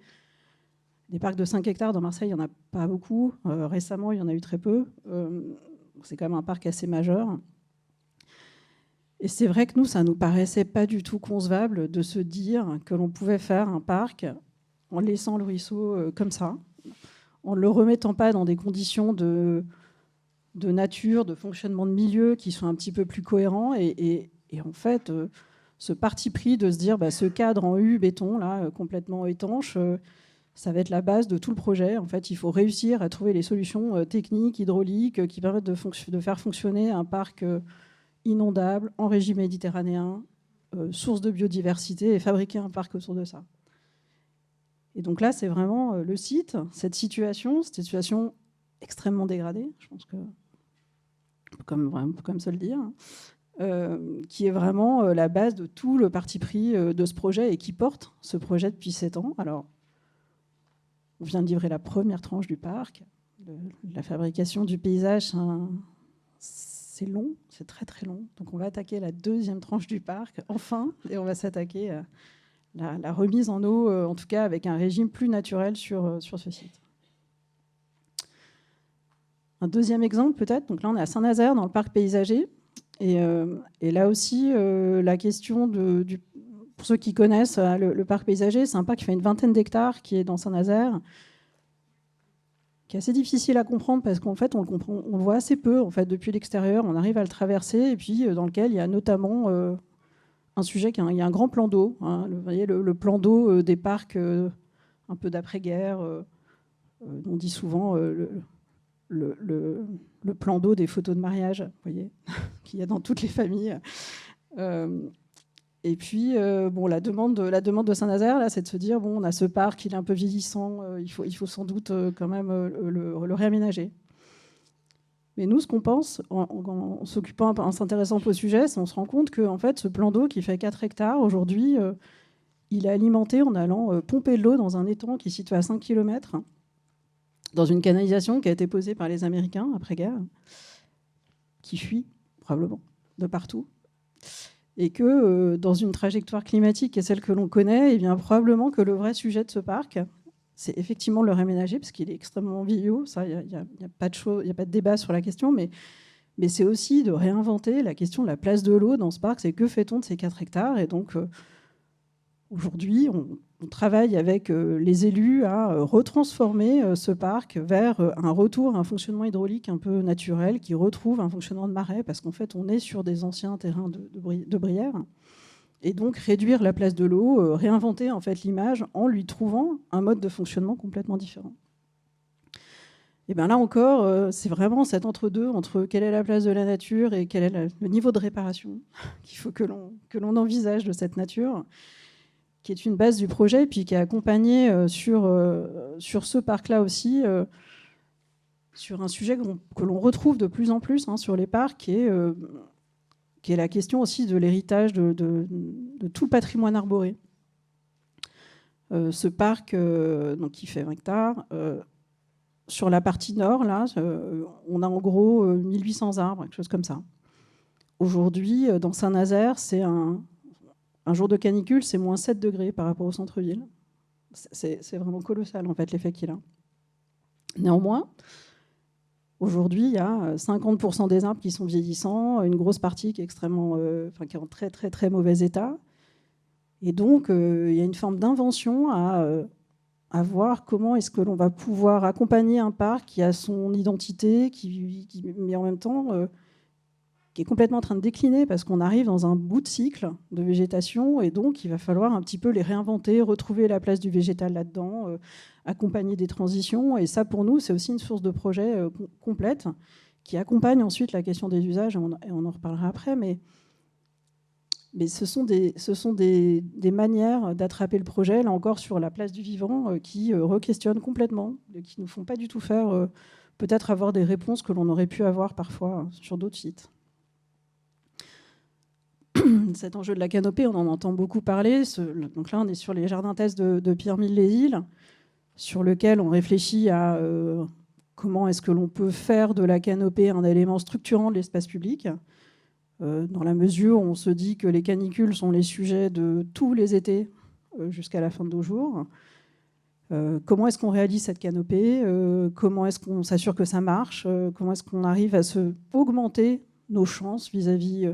Speaker 4: des parcs de 5 hectares dans Marseille, il n'y en a pas beaucoup. Récemment, il y en a eu très peu. C'est quand même un parc assez majeur. Et c'est vrai que nous, ça ne nous paraissait pas du tout concevable de se dire que l'on pouvait faire un parc en laissant le ruisseau comme ça, en ne le remettant pas dans des conditions de nature, de fonctionnement de milieu qui sont un petit peu plus cohérents. Et en fait, ce parti pris de se dire ce cadre en U-béton, là, complètement étanche, ça va être la base de tout le projet. En fait, il faut réussir à trouver les solutions techniques, hydrauliques, qui permettent de faire fonctionner un parc inondable, en régime méditerranéen, source de biodiversité, et fabriquer un parc autour de ça. Et donc là, c'est vraiment le site, cette situation extrêmement dégradée, je pense que on peut comme se le dire, qui est vraiment la base de tout le parti pris de ce projet et qui porte ce projet depuis 7 ans. Alors, on vient de livrer la première tranche du parc. La fabrication du paysage, c'est long, c'est très très long. Donc on va attaquer la deuxième tranche du parc, enfin, et on va s'attaquer à la remise en eau, en tout cas avec un régime plus naturel sur ce site. Un deuxième exemple peut-être, donc là on est à Saint-Nazaire dans le parc paysager, et là aussi la question pour ceux qui connaissent le parc paysager, c'est un parc qui fait une 20aine d'hectares qui est dans Saint-Nazaire, qui est assez difficile à comprendre parce qu'en fait on le voit assez peu en fait depuis l'extérieur, on arrive à le traverser et puis dans lequel il y a notamment un sujet il y a un grand plan d'eau, hein, vous voyez le plan d'eau des parcs un peu d'après-guerre, on dit souvent le plan d'eau des photos de mariage, vous voyez, qu'il y a dans toutes les familles. Et puis, la demande de Saint-Nazaire, là, c'est de se dire, on a ce parc, il est un peu vieillissant, il faut sans doute quand même le réaménager. Mais nous, ce qu'on pense, en s'occupant, en s'intéressant au sujet, c'est qu'on se rend compte que en fait, ce plan d'eau qui fait 4 hectares, aujourd'hui, il est alimenté en allant pomper de l'eau dans un étang qui est situé à 5 km, dans une canalisation qui a été posée par les Américains après-guerre, qui fuit probablement de partout. Et que dans une trajectoire climatique qui est celle que l'on connaît, eh bien, probablement que le vrai sujet de ce parc, c'est effectivement le réaménager, parce qu'il est extrêmement vieillot, ça, il n'y a pas de débat sur la question, mais c'est aussi de réinventer la question de la place de l'eau dans ce parc, c'est que fait-on de ces 4 hectares. Et donc, aujourd'hui, on travaille avec les élus à retransformer ce parc vers un retour à un fonctionnement hydraulique un peu naturel qui retrouve un fonctionnement de marais, parce qu'en fait, on est sur des anciens terrains de bruyère. Et donc, réduire la place de l'eau, réinventer en fait l'image en lui trouvant un mode de fonctionnement complètement différent. Et bien là encore, c'est vraiment cet entre-deux, entre quelle est la place de la nature et quel est le niveau de réparation qu'il faut que l'on envisage de cette nature, qui est une base du projet, et puis qui est accompagné sur ce parc-là aussi, sur un sujet que l'on retrouve de plus en plus sur les parcs, qui est la question aussi de l'héritage de tout le patrimoine arboré. Ce parc, donc, qui fait 20 hectares, sur la partie nord, là, on a en gros 1800 arbres, quelque chose comme ça. Aujourd'hui, dans Saint-Nazaire, c'est un jour de canicule, c'est moins 7 degrés par rapport au centre-ville. C'est vraiment colossal, en fait, l'effet qu'il a. Néanmoins, aujourd'hui, il y a 50% des arbres qui sont vieillissants, une grosse partie qui est qui est en très, très, très mauvais état. Et donc, il y a une forme d'invention à voir comment est-ce que l'on va pouvoir accompagner un parc qui a son identité, mais en même temps qui est complètement en train de décliner parce qu'on arrive dans un bout de cycle de végétation, et donc il va falloir un petit peu les réinventer, retrouver la place du végétal là-dedans, accompagner des transitions. Et ça, pour nous, c'est aussi une source de projet complète qui accompagne ensuite la question des usages, et on en reparlera après. Mais Mais ce sont des manières d'attraper le projet, là encore sur la place du vivant, qui re-questionnent complètement, qui ne nous font pas du tout faire peut-être avoir des réponses que l'on aurait pu avoir parfois sur d'autres sites. Cet enjeu de la canopée, on en entend beaucoup parler. Donc là, on est sur les jardins thèse de Pierremille-les-Îles, sur lequel on réfléchit à comment est-ce que l'on peut faire de la canopée un élément structurant de l'espace public, dans la mesure où on se dit que les canicules sont les sujets de tous les étés jusqu'à la fin de nos jours. Comment est-ce qu'on réalise cette canopée, comment est-ce qu'on s'assure que ça marche, comment est-ce qu'on arrive à augmenter nos chances vis-à-vis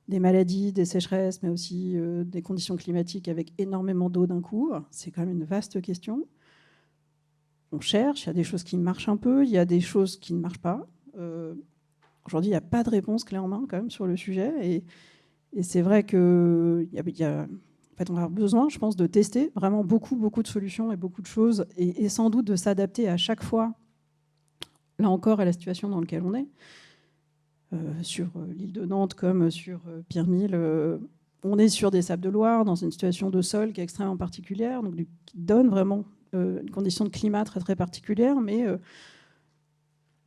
Speaker 4: des maladies, des sécheresses, mais aussi des conditions climatiques avec énormément d'eau d'un coup. C'est quand même une vaste question. On cherche, il y a des choses qui marchent un peu, il y a des choses qui ne marchent pas. Aujourd'hui, il n'y a pas de réponse clé en main quand même sur le sujet. Et c'est vrai qu'on va avoir besoin, je pense, de tester vraiment beaucoup de solutions et beaucoup de choses, et sans doute de s'adapter à chaque fois, là encore, à la situation dans laquelle on est. Sur l'île de Nantes comme sur Pierremille, on est sur des sables de Loire, dans une situation de sol qui est extrêmement particulière, donc qui donne vraiment une condition de climat très très particulière, mais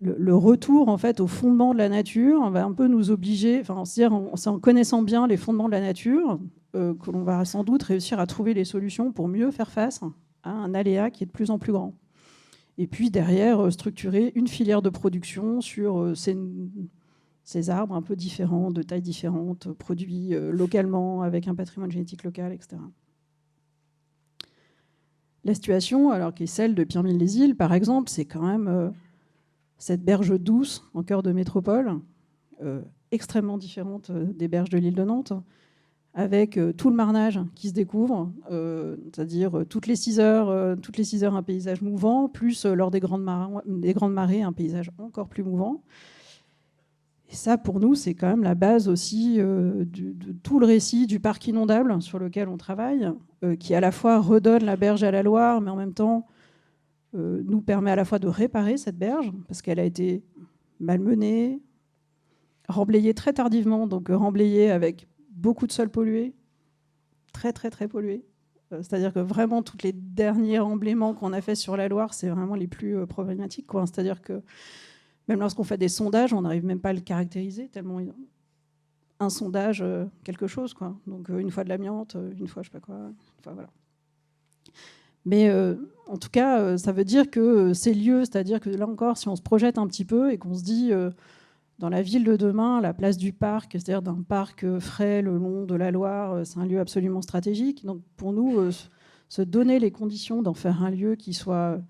Speaker 4: le retour en fait au fondement de la nature va un peu nous obliger, c'est en connaissant bien les fondements de la nature que l'on va sans doute réussir à trouver les solutions pour mieux faire face à un aléa qui est de plus en plus grand. Et puis derrière, structurer une filière de production sur ces arbres un peu différents, de tailles différentes, produits localement, avec un patrimoine génétique local, etc. La situation, alors qui est celle de Pierremille-les-Îles, par exemple, c'est quand même cette berge douce en cœur de métropole, extrêmement différente des berges de l'île de Nantes, avec tout le marnage qui se découvre, c'est-à-dire toutes les 6 heures un paysage mouvant, plus lors des grandes marées un paysage encore plus mouvant. Et ça, pour nous, c'est quand même la base aussi de tout le récit du parc inondable sur lequel on travaille, qui à la fois redonne la berge à la Loire, mais en même temps nous permet à la fois de réparer cette berge, parce qu'elle a été malmenée, remblayée très tardivement, donc remblayée avec beaucoup de sol pollué, très très très pollué. C'est-à-dire que vraiment, tous les derniers remblaiements qu'on a fait sur la Loire, c'est vraiment les plus problématiques, quoi. C'est-à-dire que même lorsqu'on fait des sondages, on n'arrive même pas à le caractériser, tellement un sondage, quelque chose, quoi. Donc une fois de l'amiante, une fois je sais pas quoi, enfin, voilà. Mais en tout cas, ça veut dire que ces lieux, c'est-à-dire que là encore, si on se projette un petit peu et qu'on se dit dans la ville de demain, la place du parc, c'est-à-dire d'un parc frais le long de la Loire, c'est un lieu absolument stratégique. Donc pour nous, se donner les conditions d'en faire un lieu qui soit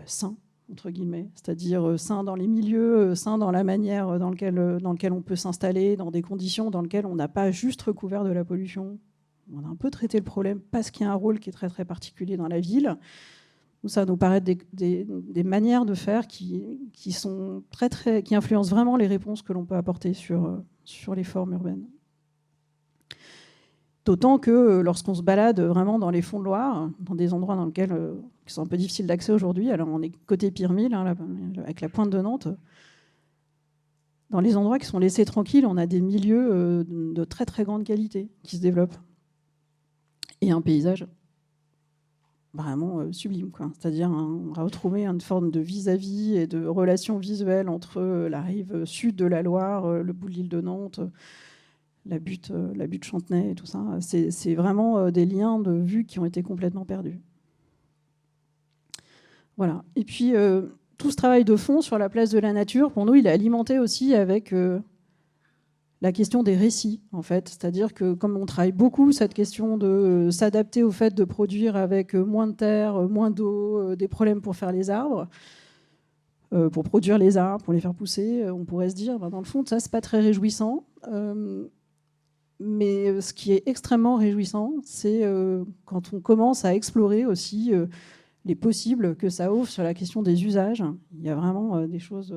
Speaker 4: sain, entre guillemets, c'est-à-dire sain dans les milieux, sain dans la manière dans laquelle on peut s'installer, dans des conditions dans lesquelles on n'a pas juste recouvert de la pollution. On a un peu traité le problème parce qu'il y a un rôle qui est très très particulier dans la ville. Ça nous paraît des manières de faire qui sont qui influencent vraiment les réponses que l'on peut apporter sur les formes urbaines. D'autant que lorsqu'on se balade vraiment dans les fonds de Loire, dans des endroits dans lesquels, qui sont un peu difficiles d'accès aujourd'hui, alors on est côté Pierremille, hein, avec la pointe de Nantes, dans les endroits qui sont laissés tranquilles, on a des milieux de très très grande qualité qui se développent. Et un paysage vraiment sublime, quoi. C'est-à-dire on va retrouver une forme de vis-à-vis et de relation visuelle entre la rive sud de la Loire, le bout de l'île de Nantes, la butte Chantenay et tout ça. C'est vraiment des liens de vue qui ont été complètement perdus. Voilà. Et puis tout ce travail de fond sur la place de la nature, pour nous, il est alimenté aussi avec la question des récits, en fait. C'est-à-dire que comme on travaille beaucoup cette question de s'adapter au fait de produire avec moins de terre, moins d'eau, des problèmes pour faire les arbres, pour produire les arbres, pour les faire pousser, on pourrait se dire, dans le fond, ça, c'est pas très réjouissant. Mais ce qui est extrêmement réjouissant, c'est quand on commence à explorer aussi les possibles que ça ouvre sur la question des usages. Il y a vraiment des choses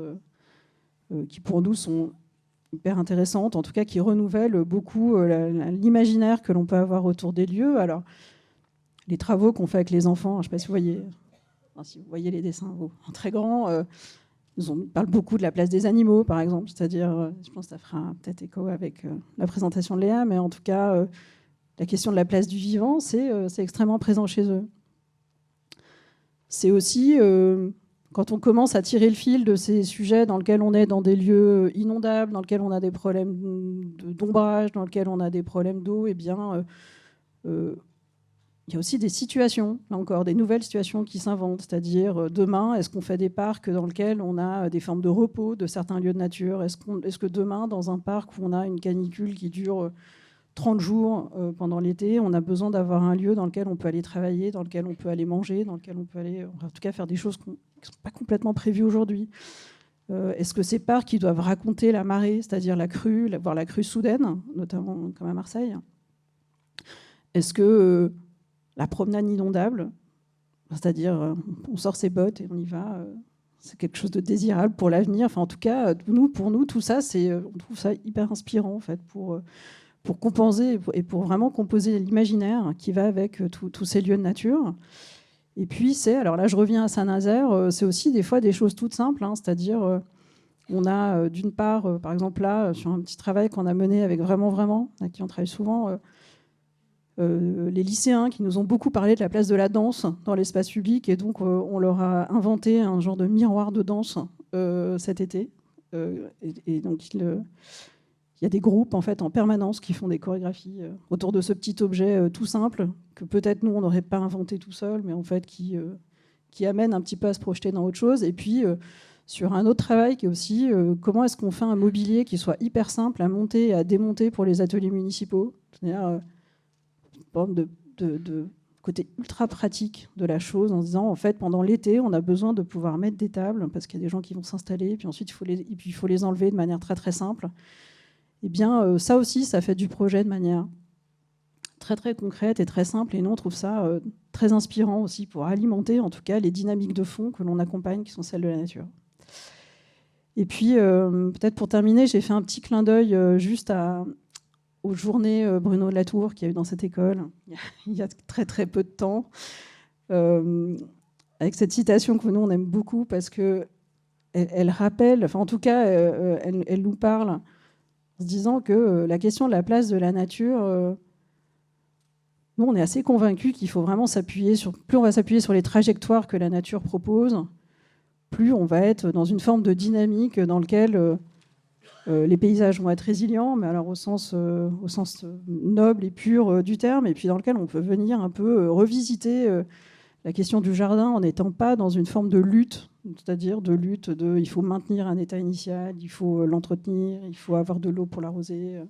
Speaker 4: qui, pour nous, sont hyper intéressantes, en tout cas qui renouvellent beaucoup l'imaginaire que l'on peut avoir autour des lieux. Alors, les travaux qu'on fait avec les enfants, je ne sais pas si vous voyez les dessins, en très grand, Ils parlent beaucoup de la place des animaux, par exemple, c'est-à-dire, je pense que ça fera peut-être écho avec la présentation de Léa, mais en tout cas, la question de la place du vivant, c'est extrêmement présent chez eux. C'est aussi, quand on commence à tirer le fil de ces sujets dans lesquels on est dans des lieux inondables, dans lesquels on a des problèmes d'ombrage, dans lesquels on a des problèmes d'eau, eh bien, il y a aussi des situations, là encore, des nouvelles situations qui s'inventent. C'est-à-dire, demain, est-ce qu'on fait des parcs dans lesquels on a des formes de repos de certains lieux de nature ? Est-ce que demain, dans un parc où on a une canicule qui dure 30 jours pendant l'été, on a besoin d'avoir un lieu dans lequel on peut aller travailler, dans lequel on peut aller manger, dans lequel on peut aller, en tout cas, faire des choses qui ne sont pas complètement prévues aujourd'hui ? Est-ce que ces parcs qui doivent raconter la marée, c'est-à-dire la crue, voire la crue soudaine, notamment comme à Marseille ? Est-ce que la promenade inondable, c'est-à-dire on sort ses bottes et on y va, c'est quelque chose de désirable pour l'avenir. Enfin, en tout cas, pour nous, tout ça, on trouve ça hyper inspirant en fait, pour compenser et pour vraiment composer l'imaginaire qui va avec tous ces lieux de nature. Et puis, alors là, je reviens à Saint-Nazaire, c'est aussi des fois des choses toutes simples, hein, c'est-à-dire on a d'une part, par exemple là, sur un petit travail qu'on a mené avec Vraiment, avec qui on travaille souvent, les lycéens qui nous ont beaucoup parlé de la place de la danse dans l'espace public, et donc on leur a inventé un genre de miroir de danse cet été. Et donc il y a des groupes en fait en permanence qui font des chorégraphies autour de ce petit objet tout simple que peut-être nous on n'aurait pas inventé tout seul, mais en fait qui amène un petit peu à se projeter dans autre chose. Et puis sur un autre travail qui est aussi comment est-ce qu'on fait un mobilier qui soit hyper simple à monter et à démonter pour les ateliers municipaux, c'est-à-dire de côté ultra pratique de la chose, en se disant en fait pendant l'été on a besoin de pouvoir mettre des tables parce qu'il y a des gens qui vont s'installer, et puis ensuite il faut les enlever de manière très très simple. Et bien ça aussi ça fait du projet de manière très très concrète et très simple, et nous on trouve ça très inspirant aussi pour alimenter en tout cas les dynamiques de fond que l'on accompagne, qui sont celles de la nature. Et puis peut-être pour terminer, j'ai fait un petit clin d'œil juste aux journées Bruno Latour qu'il y a eu dans cette école il y a très très peu de temps, avec cette citation que nous on aime beaucoup parce que elle rappelle, enfin en tout cas elle nous parle en se disant que la question de la place de la nature, nous on est assez convaincus qu'il faut vraiment s'appuyer sur, plus on va s'appuyer sur les trajectoires que la nature propose, plus on va être dans une forme de dynamique dans laquelle les paysages vont être résilients, mais alors au sens noble et pur du terme, et puis dans lequel on peut venir un peu revisiter la question du jardin en n'étant pas dans une forme de lutte, c'est-à-dire de lutte il faut maintenir un état initial, il faut l'entretenir, il faut avoir de l'eau pour l'arroser.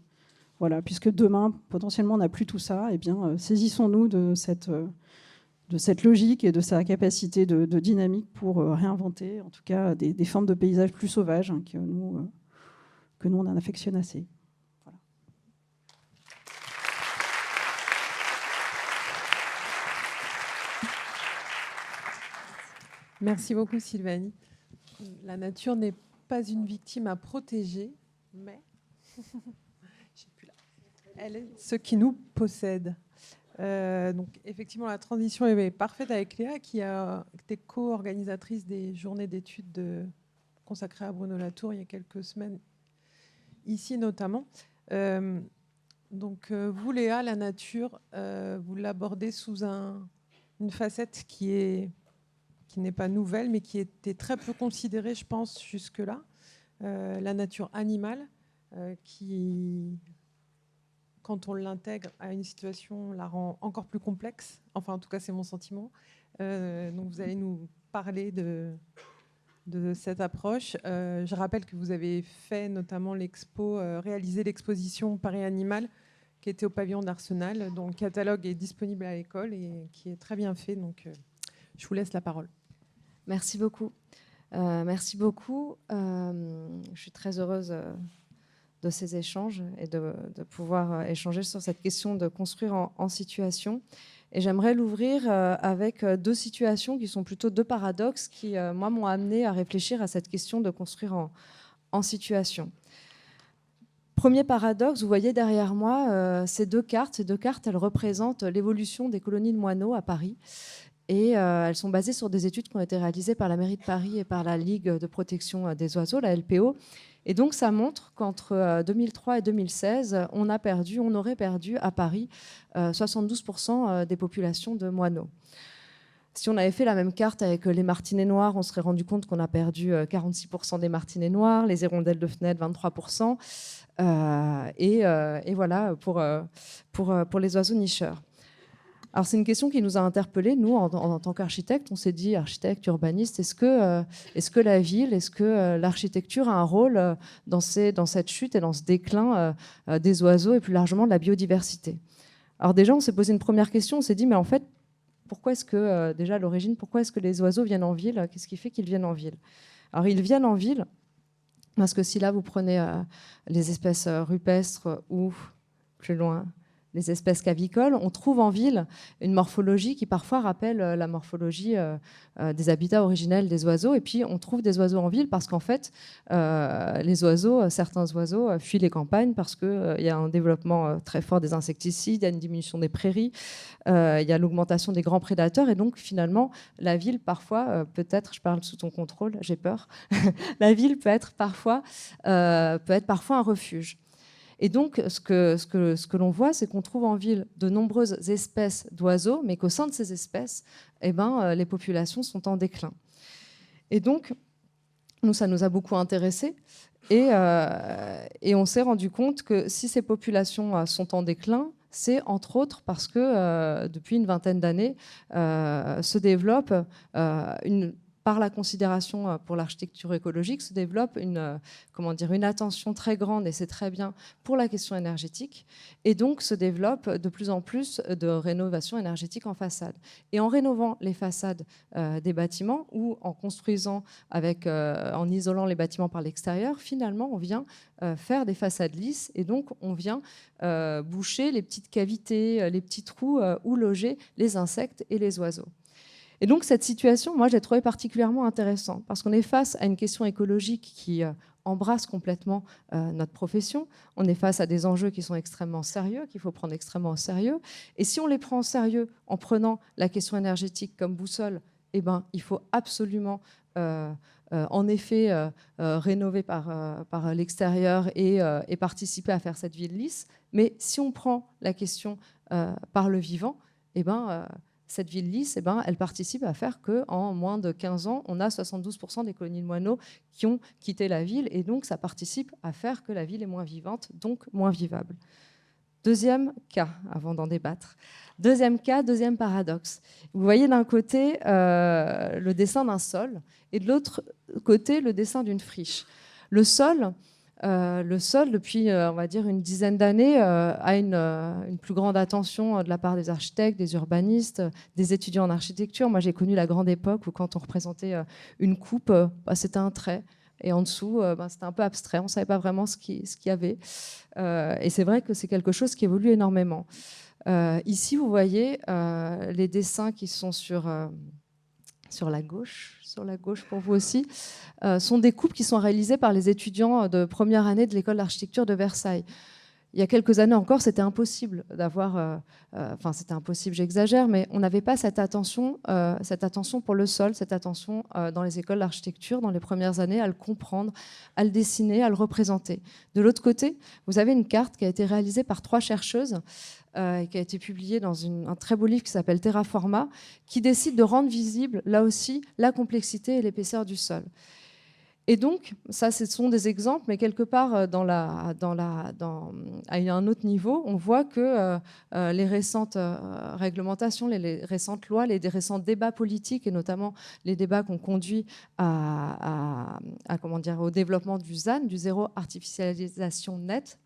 Speaker 4: Voilà, puisque demain, potentiellement, on n'a plus tout ça, eh bien, saisissons-nous de cette logique et de sa capacité de dynamique pour réinventer, en tout cas, des formes de paysages plus sauvages, hein, que nous, on en affectionne assez. Voilà.
Speaker 1: Merci beaucoup, Sylvanie. La nature n'est pas une victime à protéger, mais elle est ce qui nous possède. Donc, effectivement, la transition est parfaite avec Léa, qui a été co-organisatrice des journées d'études consacrées à Bruno Latour il y a quelques semaines, ici notamment. Donc, vous, Léa, la nature, vous l'abordez sous une facette qui n'est pas nouvelle, mais qui était très peu considérée, je pense, jusque-là. La nature animale, qui, quand on l'intègre à une situation, la rend encore plus complexe. Enfin, en tout cas, c'est mon sentiment. Donc, vous allez nous parler de cette approche. Je rappelle que vous avez fait notamment réalisé l'exposition Paris Animal, qui était au pavillon d'Arsenal, dont le catalogue est disponible à l'école et qui est très bien fait. Donc, je vous laisse la parole.
Speaker 5: Merci beaucoup. Merci beaucoup. Je suis très heureuse de ces échanges et de pouvoir échanger sur cette question de construire en situation. Et j'aimerais l'ouvrir avec deux situations qui sont plutôt deux paradoxes qui, moi, m'ont amené à réfléchir à cette question de construire en situation. Premier paradoxe, vous voyez derrière moi ces deux cartes. Ces deux cartes, elles représentent l'évolution des colonies de moineaux à Paris. Et elles sont basées sur des études qui ont été réalisées par la mairie de Paris et par la Ligue de protection des oiseaux, la LPO. Et donc, ça montre qu'entre 2003 et 2016, on aurait perdu à Paris 72% des populations de moineaux. Si on avait fait la même carte avec les martinets noirs, on serait rendu compte qu'on a perdu 46% des martinets noirs, les hirondelles de fenêtre, 23%. Et voilà pour les oiseaux nicheurs. Alors, c'est une question qui nous a interpellés, nous, en tant qu'architectes. On s'est dit, architectes, urbanistes, est-ce que la ville, est-ce que l'architecture a un rôle dans cette chute et dans ce déclin des oiseaux et plus largement de la biodiversité? Alors déjà, on s'est posé une première question, on s'est dit, mais en fait, pourquoi est-ce que, déjà à l'origine, pourquoi est-ce que les oiseaux viennent en ville? Qu'est-ce qui fait qu'ils viennent en ville? Alors, ils viennent en ville parce que si là, vous prenez les espèces rupestres ou, plus loin, les espèces cavicoles, on trouve en ville une morphologie qui parfois rappelle la morphologie des habitats originels des oiseaux. Et puis, on trouve des oiseaux en ville parce qu'en fait, certains oiseaux fuient les campagnes parce qu'il y a un développement très fort des insecticides, il y a une diminution des prairies, il y a l'augmentation des grands prédateurs. Et donc, finalement, la ville, parfois, peut-être, je parle sous ton contrôle, j'ai peur, la ville peut être parfois un refuge. Et donc, ce que l'on voit, c'est qu'on trouve en ville de nombreuses espèces d'oiseaux, mais qu'au sein de ces espèces, les populations sont en déclin. Et donc, nous, ça nous a beaucoup intéressés. Et on s'est rendu compte que si ces populations sont en déclin, c'est entre autres parce que depuis une vingtaine d'années, se développe par la considération pour l'architecture écologique, se développe une attention très grande, et c'est très bien, pour la question énergétique. Et donc se développe de plus en plus de rénovation énergétique en façade. Et en rénovant les façades des bâtiments ou en construisant en isolant les bâtiments par l'extérieur, finalement, on vient faire des façades lisses. Et donc, on vient boucher les petites cavités, les petits trous où loger les insectes et les oiseaux. Et donc cette situation, moi, j'ai trouvé particulièrement intéressante parce qu'on est face à une question écologique qui embrasse complètement notre profession. On est face à des enjeux qui sont extrêmement sérieux, qu'il faut prendre extrêmement au sérieux. Et si on les prend au sérieux en prenant la question énergétique comme boussole, il faut absolument en effet rénover par l'extérieur et participer à faire cette ville lisse. Mais si on prend la question par le vivant, cette ville lisse, elle participe à faire qu'en moins de 15 ans, on a 72% des colonies de moineaux qui ont quitté la ville. Et donc, ça participe à faire que la ville est moins vivante, donc moins vivable. Deuxième cas, avant d'en débattre. Deuxième cas, deuxième paradoxe. Vous voyez d'un côté le dessin d'un sol et de l'autre côté, le dessin d'une friche. Le sol, depuis, on va dire, une dizaine d'années, a une plus grande attention de la part des architectes, des urbanistes, des étudiants en architecture. Moi, j'ai connu la grande époque où, quand on représentait une coupe, c'était un trait. Et en dessous, c'était un peu abstrait. On ne savait pas vraiment ce qu'il y avait. Et c'est vrai que c'est quelque chose qui évolue énormément. Ici, vous voyez les dessins qui sont sur la gauche pour vous aussi, sont des coupes qui sont réalisées par les étudiants de première année de l'école d'architecture de Versailles. Il y a quelques années encore, c'était impossible d'avoir... c'était impossible, j'exagère, mais on n'avait pas cette attention pour le sol, cette attention dans les écoles d'architecture, dans les premières années, à le comprendre, à le dessiner, à le représenter. De l'autre côté, vous avez une carte qui a été réalisée par 3 chercheuses et qui a été publiée dans un très beau livre qui s'appelle Terraforma, qui décide de rendre visible, là aussi, la complexité et l'épaisseur du sol. Et donc, ça, ce sont des exemples, mais quelque part, à un autre niveau, on voit que les récentes réglementations, les récentes lois, les récents débats politiques, et notamment les débats qu'on conduit au développement du ZAN, du zéro artificialisation net,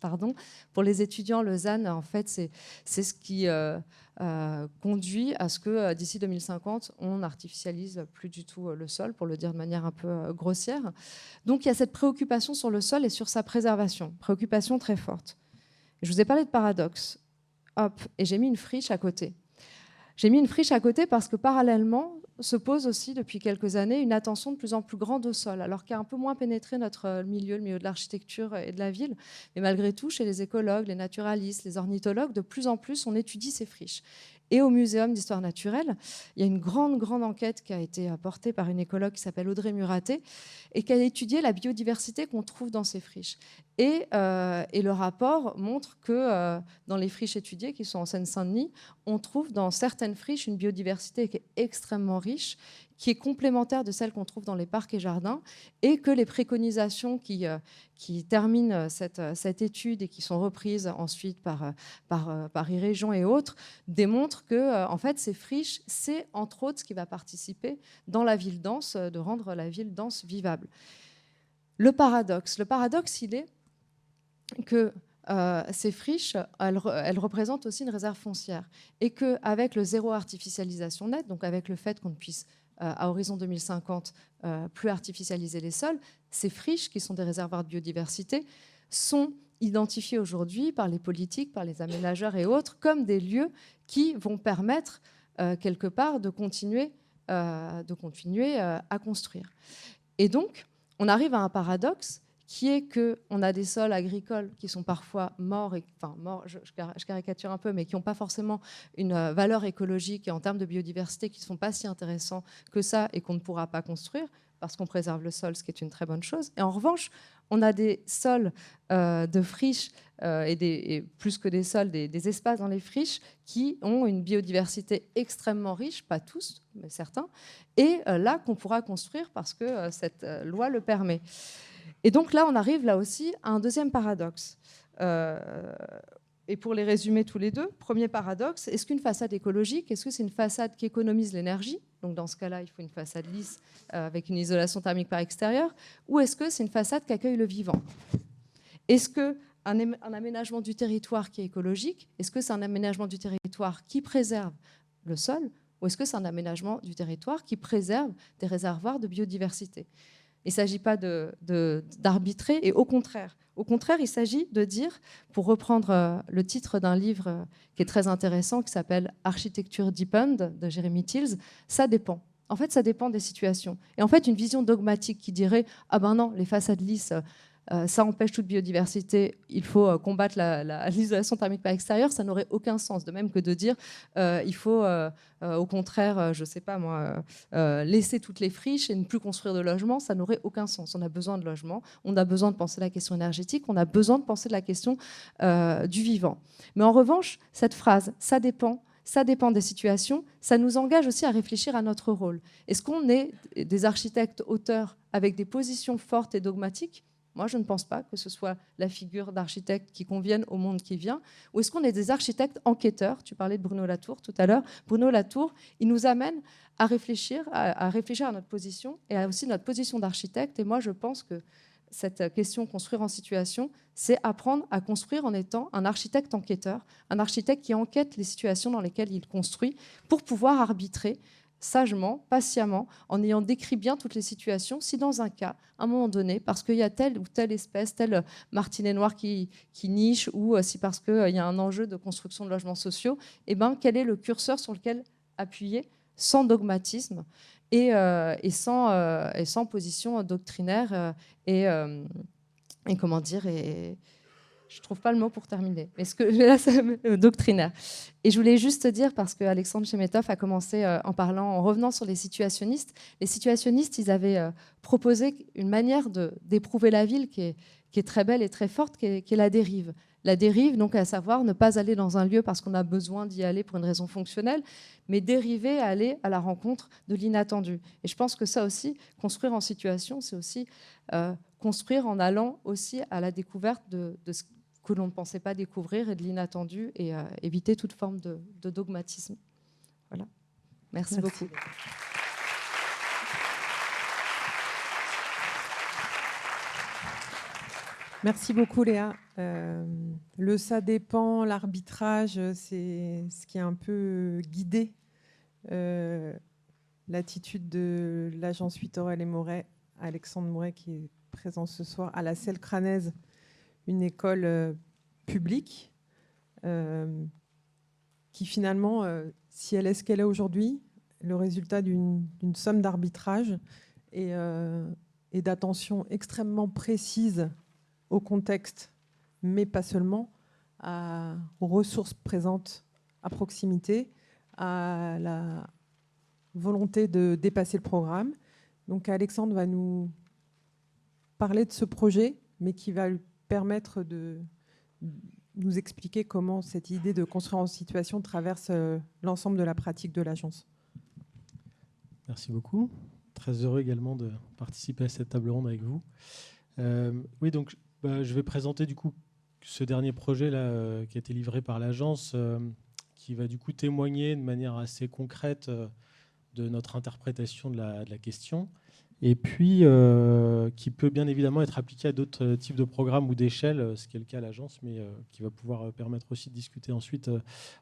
Speaker 5: Pour les étudiants, le ZAN, en fait, c'est ce qui conduit à ce que d'ici 2050, on n'artificialise plus du tout le sol, pour le dire de manière un peu grossière. Donc il y a cette préoccupation sur le sol et sur sa préservation, préoccupation très forte. Je vous ai parlé de paradoxe. Et j'ai mis une friche à côté. J'ai mis une friche à côté parce que parallèlement se pose aussi depuis quelques années une attention de plus en plus grande au sol, alors qu'il a un peu moins pénétré notre milieu, le milieu de l'architecture et de la ville. Mais malgré tout, chez les écologues, les naturalistes, les ornithologues, de plus en plus, on étudie ces friches. Et au Muséum d'histoire naturelle, il y a une grande enquête qui a été portée par une écologue qui s'appelle Audrey Muraté et qui a étudié la biodiversité qu'on trouve dans ces friches. Et le rapport montre que dans les friches étudiées, qui sont en Seine-Saint-Denis, on trouve dans certaines friches une biodiversité qui est extrêmement riche, qui est complémentaire de celle qu'on trouve dans les parcs et jardins, et que les préconisations qui terminent cette étude et qui sont reprises ensuite par Paris Région et autres, démontrent que en fait, ces friches, c'est entre autres ce qui va participer dans la ville dense, de rendre la ville dense vivable. Le paradoxe, il est que ces friches, elles représentent aussi une réserve foncière, et qu'avec le zéro artificialisation nette, donc avec le fait qu'on ne puisse à horizon 2050 plus artificialiser les sols, ces friches, qui sont des réservoirs de biodiversité, sont identifiées aujourd'hui par les politiques, par les aménageurs et autres, comme des lieux qui vont permettre quelque part de continuer à construire. Et donc, on arrive à un paradoxe qui est qu'on a des sols agricoles qui sont parfois morts, je caricature un peu, mais qui n'ont pas forcément une valeur écologique et en termes de biodiversité qui ne sont pas si intéressants que ça et qu'on ne pourra pas construire parce qu'on préserve le sol, ce qui est une très bonne chose. Et en revanche, on a des sols de friches et plus que des sols, des espaces dans les friches qui ont une biodiversité extrêmement riche, pas tous, mais certains, et là qu'on pourra construire parce que cette loi le permet. Et donc là, on arrive là aussi à un deuxième paradoxe. Et pour les résumer tous les deux, premier paradoxe, est-ce qu'une façade écologique, est-ce que c'est une façade qui économise l'énergie? Donc dans ce cas-là, il faut une façade lisse avec une isolation thermique par extérieur. Ou est-ce que c'est une façade qui accueille le vivant? Est-ce qu'un aménagement du territoire qui est écologique, est-ce que c'est un aménagement du territoire qui préserve le sol? Ou est-ce que c'est un aménagement du territoire qui préserve des réservoirs de biodiversité? Il ne s'agit pas d'arbitrer, et au contraire, il s'agit de dire, pour reprendre le titre d'un livre qui est très intéressant, qui s'appelle « Architecture Deepened » de Jeremy Tills, ça dépend. En fait, ça dépend des situations. Et en fait, une vision dogmatique qui dirait « Ah ben non, les façades lisses, ça empêche toute biodiversité, il faut combattre l'isolation thermique par extérieur », ça n'aurait aucun sens. De même que de dire il faut au contraire, je ne sais pas moi, laisser toutes les friches et ne plus construire de logements, ça n'aurait aucun sens. On a besoin de logements, on a besoin de penser la question énergétique, on a besoin de penser la question du vivant. Mais en revanche, cette phrase « ça dépend », ça dépend des situations, ça nous engage aussi à réfléchir à notre rôle. Est-ce qu'on est des architectes auteurs avec des positions fortes et dogmatiques? Moi, je ne pense pas que ce soit la figure d'architecte qui convienne au monde qui vient. Ou est-ce qu'on est des architectes enquêteurs? Tu parlais de Bruno Latour tout à l'heure. Bruno Latour, il nous amène à réfléchir à notre position et à aussi notre position d'architecte. Et moi, je pense que cette question construire en situation, c'est apprendre à construire en étant un architecte enquêteur, un architecte qui enquête les situations dans lesquelles il construit pour pouvoir arbitrer sagement, patiemment, en ayant décrit bien toutes les situations, si dans un cas, à un moment donné, parce qu'il y a telle ou telle espèce, tel martinet noir qui niche, ou si parce qu'il y a un enjeu de construction de logements sociaux, eh ben, quel est le curseur sur lequel appuyer, sans dogmatisme et sans position doctrinaire et comment dire, je ne trouve pas le mot pour terminer, mais là, c'est doctrinaire. Et je voulais juste dire, parce que Alexandre Chemetov a commencé en revenant sur les situationnistes. Les situationnistes, ils avaient proposé une manière d'éprouver la ville qui est très belle et très forte, qui est la dérive. La dérive, donc, à savoir ne pas aller dans un lieu parce qu'on a besoin d'y aller pour une raison fonctionnelle, mais dériver, aller à la rencontre de l'inattendu. Et je pense que ça aussi, construire en situation, c'est aussi construire en allant aussi à la découverte de ce que l'on ne pensait pas découvrir et de l'inattendu, et éviter toute forme de dogmatisme. Voilà. Merci beaucoup.
Speaker 1: Merci beaucoup, Léa. Le ça dépend, l'arbitrage, c'est ce qui a un peu guidé l'attitude de l'agence 8 Aurel et Mouret, Alexandre Mouret, qui est présent ce soir, à la Selle Cranaise, une école publique qui finalement, si elle est ce qu'elle est aujourd'hui, le résultat d'une somme d'arbitrage et d'attention extrêmement précise au contexte, mais pas seulement, aux ressources présentes à proximité, à la volonté de dépasser le programme. Donc Alexandre va nous parler de ce projet, mais qui va lui permettre de nous expliquer comment cette idée de construire en situation traverse l'ensemble de la pratique de l'agence.
Speaker 6: Merci beaucoup. Très heureux également de participer à cette table ronde avec vous. Oui, donc je vais présenter du coup ce dernier projet là qui a été livré par l'agence, qui va du coup témoigner de manière assez concrète de notre interprétation de la question, et puis qui peut bien évidemment être appliqué à d'autres types de programmes ou d'échelles, ce qui est le cas à l'agence, mais qui va pouvoir permettre aussi de discuter ensuite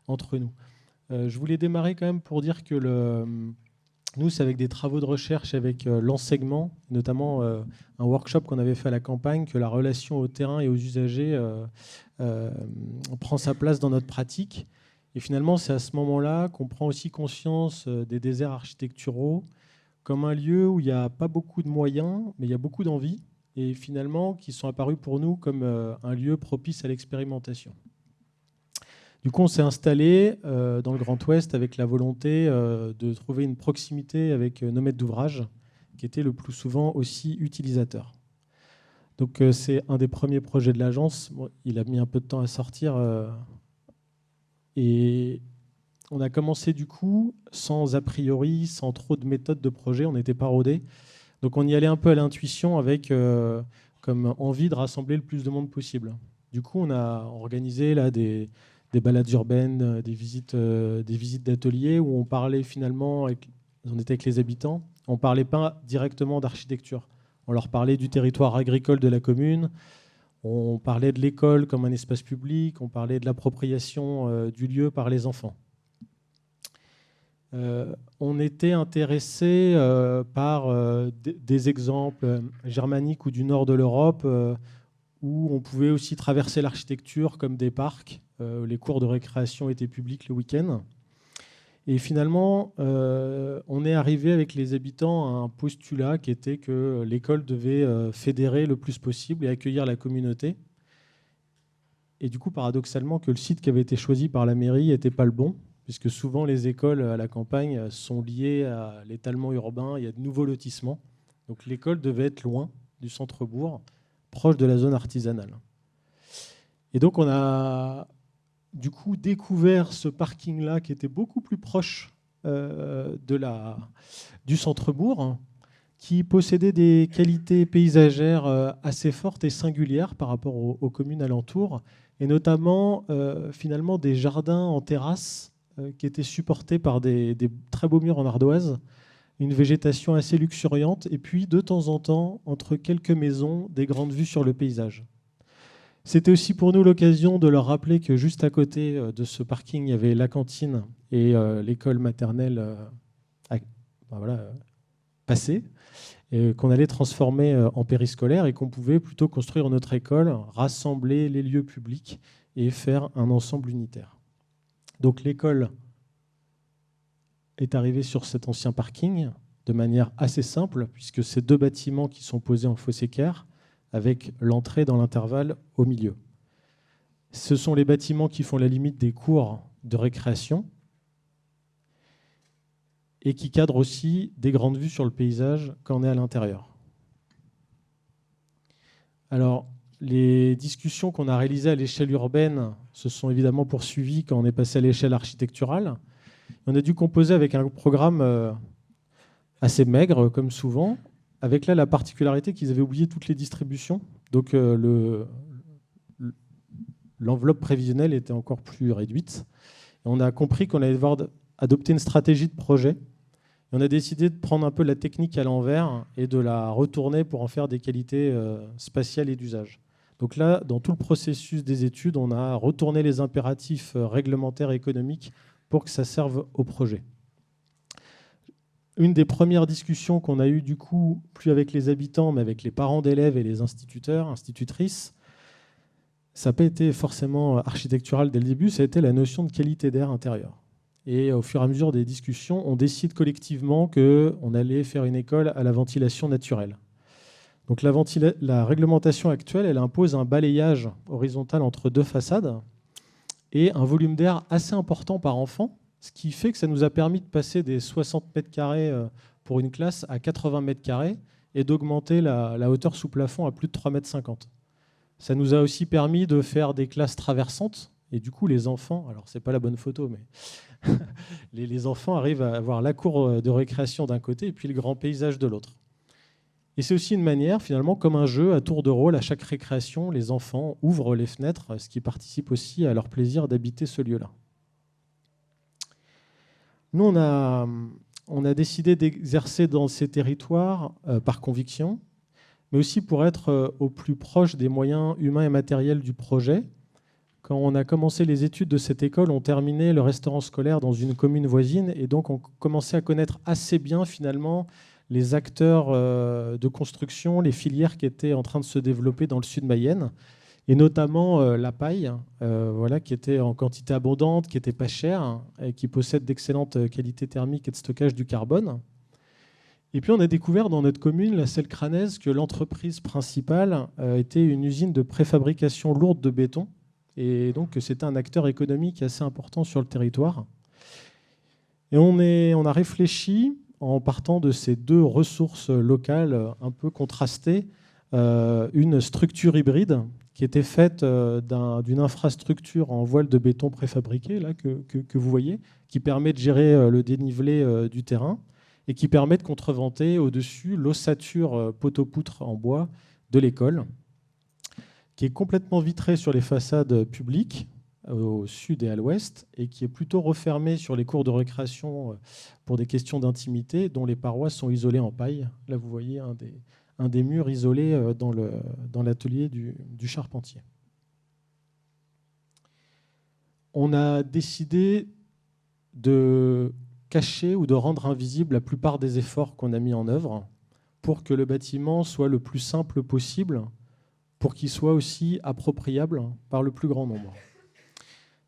Speaker 6: entre nous. Je voulais démarrer quand même pour dire que nous, c'est avec des travaux de recherche, avec l'enseignement, notamment un workshop qu'on avait fait à la campagne, que la relation au terrain et aux usagers prend sa place dans notre pratique. Et finalement, c'est à ce moment-là qu'on prend aussi conscience des déserts architecturaux comme un lieu où il n'y a pas beaucoup de moyens, mais il y a beaucoup d'envie, et finalement qui sont apparus pour nous comme un lieu propice à l'expérimentation. Du coup, on s'est installé dans le Grand Ouest avec la volonté de trouver une proximité avec nos maîtres d'ouvrage, qui étaient le plus souvent aussi utilisateurs. Donc, c'est un des premiers projets de l'agence. Bon, il a mis un peu de temps à sortir. Et on a commencé du coup sans a priori, sans trop de méthodes de projet. On n'était pas rodés. Donc, on y allait un peu à l'intuition avec comme envie de rassembler le plus de monde possible. Du coup, on a organisé là des balades urbaines, des visites d'ateliers où on parlait finalement, on était avec les habitants, on ne parlait pas directement d'architecture. On leur parlait du territoire agricole de la commune, on parlait de l'école comme un espace public, on parlait de l'appropriation du lieu par les enfants. On était intéressé par des exemples germaniques ou du nord de l'Europe où on pouvait aussi traverser l'architecture comme des parcs. Les cours de récréation étaient publics le week-end. Et finalement, on est arrivé avec les habitants à un postulat qui était que l'école devait fédérer le plus possible et accueillir la communauté. Et du coup, paradoxalement, que le site qui avait été choisi par la mairie n'était pas le bon, puisque souvent les écoles à la campagne sont liées à l'étalement urbain, il y a de nouveaux lotissements. Donc l'école devait être loin du centre-bourg, proche de la zone artisanale. Et donc on a du coup découvert ce parking-là qui était beaucoup plus proche du centre-bourg, qui possédait des qualités paysagères assez fortes et singulières par rapport aux communes alentours, et notamment finalement des jardins en terrasse qui étaient supportés par des très beaux murs en ardoise, une végétation assez luxuriante, et puis de temps en temps, entre quelques maisons, des grandes vues sur le paysage. C'était aussi pour nous l'occasion de leur rappeler que juste à côté de ce parking, il y avait la cantine et l'école maternelle passée, et qu'on allait transformer en périscolaire et qu'on pouvait plutôt construire notre école, rassembler les lieux publics et faire un ensemble unitaire. Donc l'école est arrivée sur cet ancien parking de manière assez simple, puisque c'est 2 bâtiments qui sont posés en fosse équerre, avec l'entrée dans l'intervalle au milieu. Ce sont les bâtiments qui font la limite des cours de récréation et qui cadrent aussi des grandes vues sur le paysage quand on est à l'intérieur. Alors, les discussions qu'on a réalisées à l'échelle urbaine se sont évidemment poursuivies quand on est passé à l'échelle architecturale. On a dû composer avec un programme assez maigre, comme souvent, avec là la particularité qu'ils avaient oublié toutes les distributions. Donc l'enveloppe prévisionnelle était encore plus réduite. Et on a compris qu'on allait devoir adopter une stratégie de projet. Et on a décidé de prendre un peu la technique à l'envers et de la retourner pour en faire des qualités spatiales et d'usage. Donc là, dans tout le processus des études, on a retourné les impératifs réglementaires et économiques pour que ça serve au projet. Une des premières discussions qu'on a eues, du coup, plus avec les habitants, mais avec les parents d'élèves et les instituteurs, institutrices, ça n'a pas été forcément architectural dès le début, ça a été la notion de qualité d'air intérieur. Et au fur et à mesure des discussions, on décide collectivement qu'on allait faire une école à la ventilation naturelle. Donc la réglementation actuelle, elle impose un balayage horizontal entre 2 façades et un volume d'air assez important par enfant, ce qui fait que ça nous a permis de passer des 60 mètres carrés pour une classe à 80 mètres carrés et d'augmenter la hauteur sous plafond à plus de 3,50 mètres. Ça nous a aussi permis de faire des classes traversantes. Et du coup, les enfants, alors c'est pas la bonne photo, mais les enfants arrivent à avoir la cour de récréation d'un côté et puis le grand paysage de l'autre. Et c'est aussi une manière, finalement, comme un jeu à tour de rôle, à chaque récréation, les enfants ouvrent les fenêtres, ce qui participe aussi à leur plaisir d'habiter ce lieu-là. Nous, on a décidé d'exercer dans ces territoires par conviction, mais aussi pour être au plus proche des moyens humains et matériels du projet. Quand on a commencé les études de cette école, on terminait le restaurant scolaire dans une commune voisine et donc on commençait à connaître assez bien finalement les acteurs de construction, les filières qui étaient en train de se développer dans le sud Mayenne, et notamment la paille, qui était en quantité abondante, qui n'était pas chère et qui possède d'excellentes qualités thermiques et de stockage du carbone. Et puis on a découvert dans notre commune, la Selle Cranaise, que l'entreprise principale était une usine de préfabrication lourde de béton, et donc que c'était un acteur économique assez important sur le territoire. Et on a réfléchi, en partant de ces deux ressources locales un peu contrastées, une structure hybride qui était faite d'une infrastructure en voile de béton préfabriqué, là, que vous voyez, qui permet de gérer le dénivelé du terrain et qui permet de contreventer au-dessus l'ossature poteau-poutre en bois de l'école, qui est complètement vitrée sur les façades publiques, au sud et à l'ouest, et qui est plutôt refermée sur les cours de récréation pour des questions d'intimité, dont les parois sont isolées en paille. Là, vous voyez un des murs isolés dans l'atelier du charpentier. On a décidé de cacher ou de rendre invisible la plupart des efforts qu'on a mis en œuvre pour que le bâtiment soit le plus simple possible, pour qu'il soit aussi appropriable par le plus grand nombre.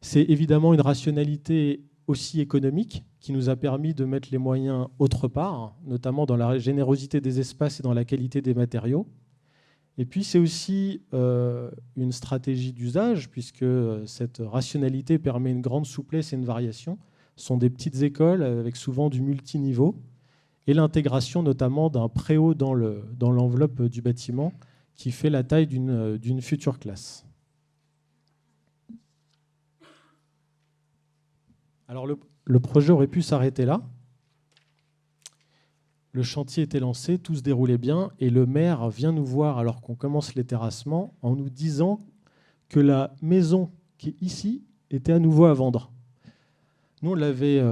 Speaker 6: C'est évidemment une rationalité aussi économique qui nous a permis de mettre les moyens autre part, notamment dans la générosité des espaces et dans la qualité des matériaux. Et puis c'est aussi une stratégie d'usage, puisque cette rationalité permet une grande souplesse et une variation. Ce sont des petites écoles avec souvent du multiniveau et l'intégration notamment d'un préau dans l'enveloppe du bâtiment qui fait la taille d'une future classe. Alors le projet aurait pu s'arrêter là. Le chantier était lancé, tout se déroulait bien, et le maire vient nous voir alors qu'on commence les terrassements en nous disant que la maison qui est ici était à nouveau à vendre. Nous, on l'avait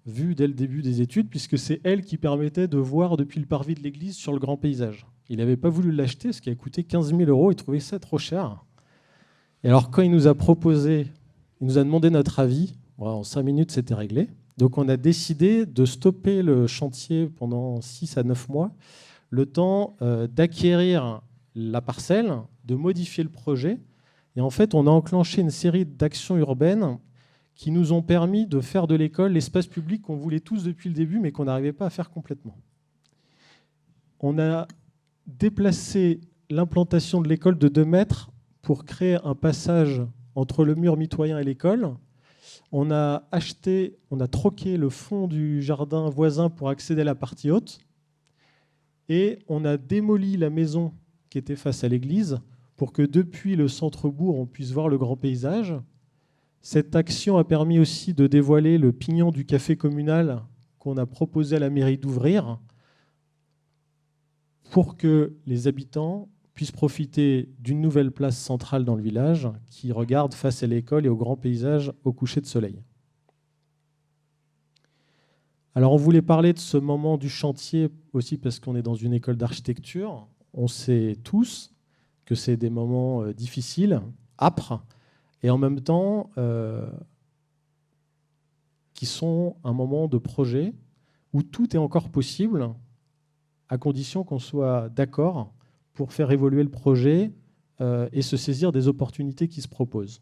Speaker 6: vue dès le début des études, puisque c'est elle qui permettait de voir depuis le parvis de l'église sur le grand paysage. Il n'avait pas voulu l'acheter, ce qui a coûté 15 000 €, il trouvait ça trop cher. Et alors quand il nous a demandé notre avis, en 5 minutes, c'était réglé. Donc on a décidé de stopper le chantier pendant 6 à 9 mois, le temps d'acquérir la parcelle, de modifier le projet. Et en fait, on a enclenché une série d'actions urbaines qui nous ont permis de faire de l'école l'espace public qu'on voulait tous depuis le début, mais qu'on n'arrivait pas à faire complètement. On a déplacé l'implantation de l'école de 2 mètres pour créer un passage entre le mur mitoyen et l'école. On a troqué le fond du jardin voisin pour accéder à la partie haute. Et on a démoli la maison qui était face à l'église pour que depuis le centre-bourg, on puisse voir le grand paysage. Cette action a permis aussi de dévoiler le pignon du café communal qu'on a proposé à la mairie d'ouvrir pour que les habitants puissent profiter d'une nouvelle place centrale dans le village qui regarde face à l'école et au grand paysage au coucher de soleil. Alors on voulait parler de ce moment du chantier aussi parce qu'on est dans une école d'architecture. On sait tous que c'est des moments difficiles, âpres, et en même temps qui sont un moment de projet où tout est encore possible à condition qu'on soit d'accord pour faire évoluer le projet et se saisir des opportunités qui se proposent.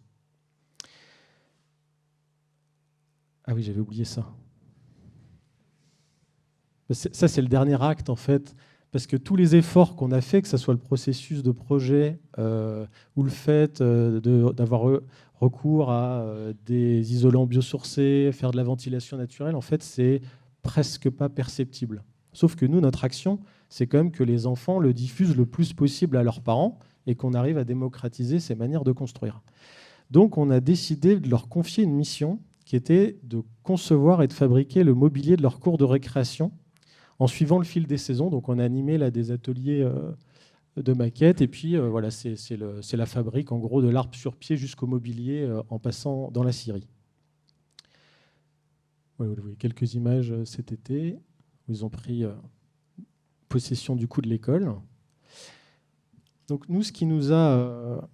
Speaker 6: Ah oui, j'avais oublié ça. Ça, c'est le dernier acte, en fait, parce que tous les efforts qu'on a fait, que ce soit le processus de projet ou le fait d'avoir recours à des isolants biosourcés, faire de la ventilation naturelle, en fait, c'est presque pas perceptible. Sauf que nous, notre action, c'est quand même que les enfants le diffusent le plus possible à leurs parents et qu'on arrive à démocratiser ces manières de construire. Donc, on a décidé de leur confier une mission qui était de concevoir et de fabriquer le mobilier de leur cours de récréation en suivant le fil des saisons. Donc, on a animé là, des ateliers de maquettes. Et puis, voilà, c'est la fabrique, en gros, de l'arbre sur pied jusqu'au mobilier en passant dans la scierie. Voilà, vous voyez quelques images cet été où ils ont pris possession du coup de l'école. Donc, nous, ce qui nous a...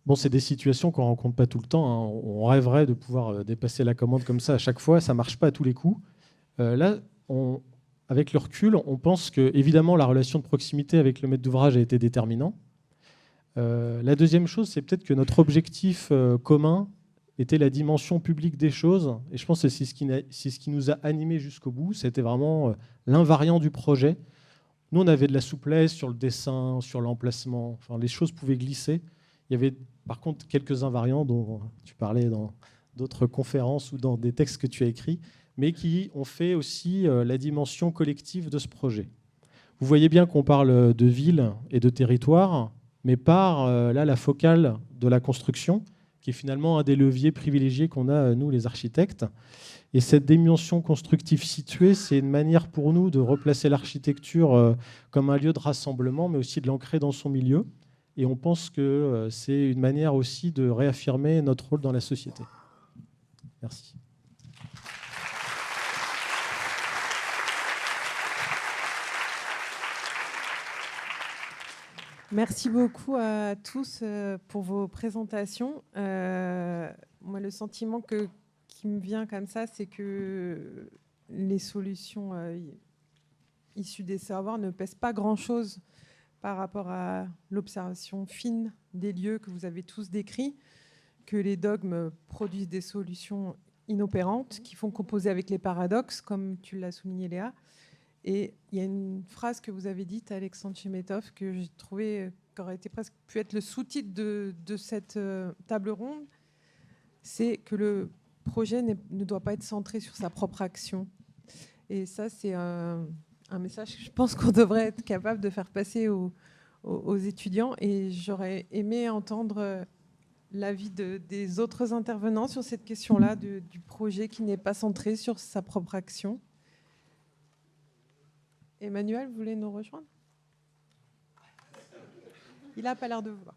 Speaker 6: Bon, c'est des situations qu'on ne rencontre pas tout le temps. Hein. On rêverait de pouvoir dépasser la commande comme ça à chaque fois. Ça ne marche pas à tous les coups. Là, avec le recul, on pense que, évidemment, la relation de proximité avec le maître d'ouvrage a été déterminant. La deuxième chose, c'est peut-être que notre objectif commun était la dimension publique des choses. Et je pense que c'est ce qui nous a animés jusqu'au bout. C'était vraiment l'invariant du projet. Nous, on avait de la souplesse sur le dessin, sur l'emplacement. Enfin, les choses pouvaient glisser. Il y avait par contre quelques invariants dont tu parlais dans d'autres conférences ou dans des textes que tu as écrits, mais qui ont fait aussi la dimension collective de ce projet. Vous voyez bien qu'on parle de ville et de territoire, mais par là la focale de la construction, qui est finalement un des leviers privilégiés qu'on a, nous, les architectes. Et cette dimension constructive située, c'est une manière pour nous de replacer l'architecture comme un lieu de rassemblement, mais aussi de l'ancrer dans son milieu. Et on pense que c'est une manière aussi de réaffirmer notre rôle dans la société. Merci.
Speaker 1: Merci beaucoup à tous pour vos présentations. Moi, le sentiment qui me vient comme ça, c'est que les solutions issues des savoirs ne pèsent pas grand-chose par rapport à l'observation fine des lieux que vous avez tous décrits, que les dogmes produisent des solutions inopérantes qui font composer avec les paradoxes, comme tu l'as souligné, Léa. Et il y a une phrase que vous avez dite, Alexandre Chemetov, que j'ai trouvé qui aurait été presque pu être le sous-titre de cette table ronde, c'est que le projet ne doit pas être centré sur sa propre action. Et ça, c'est un message que je pense qu'on devrait être capable de faire passer aux étudiants. Et j'aurais aimé entendre l'avis des autres intervenants sur cette question-là, du projet qui n'est pas centré sur sa propre action. Emmanuel, vous voulez nous rejoindre ? Il n'a pas l'air de vouloir.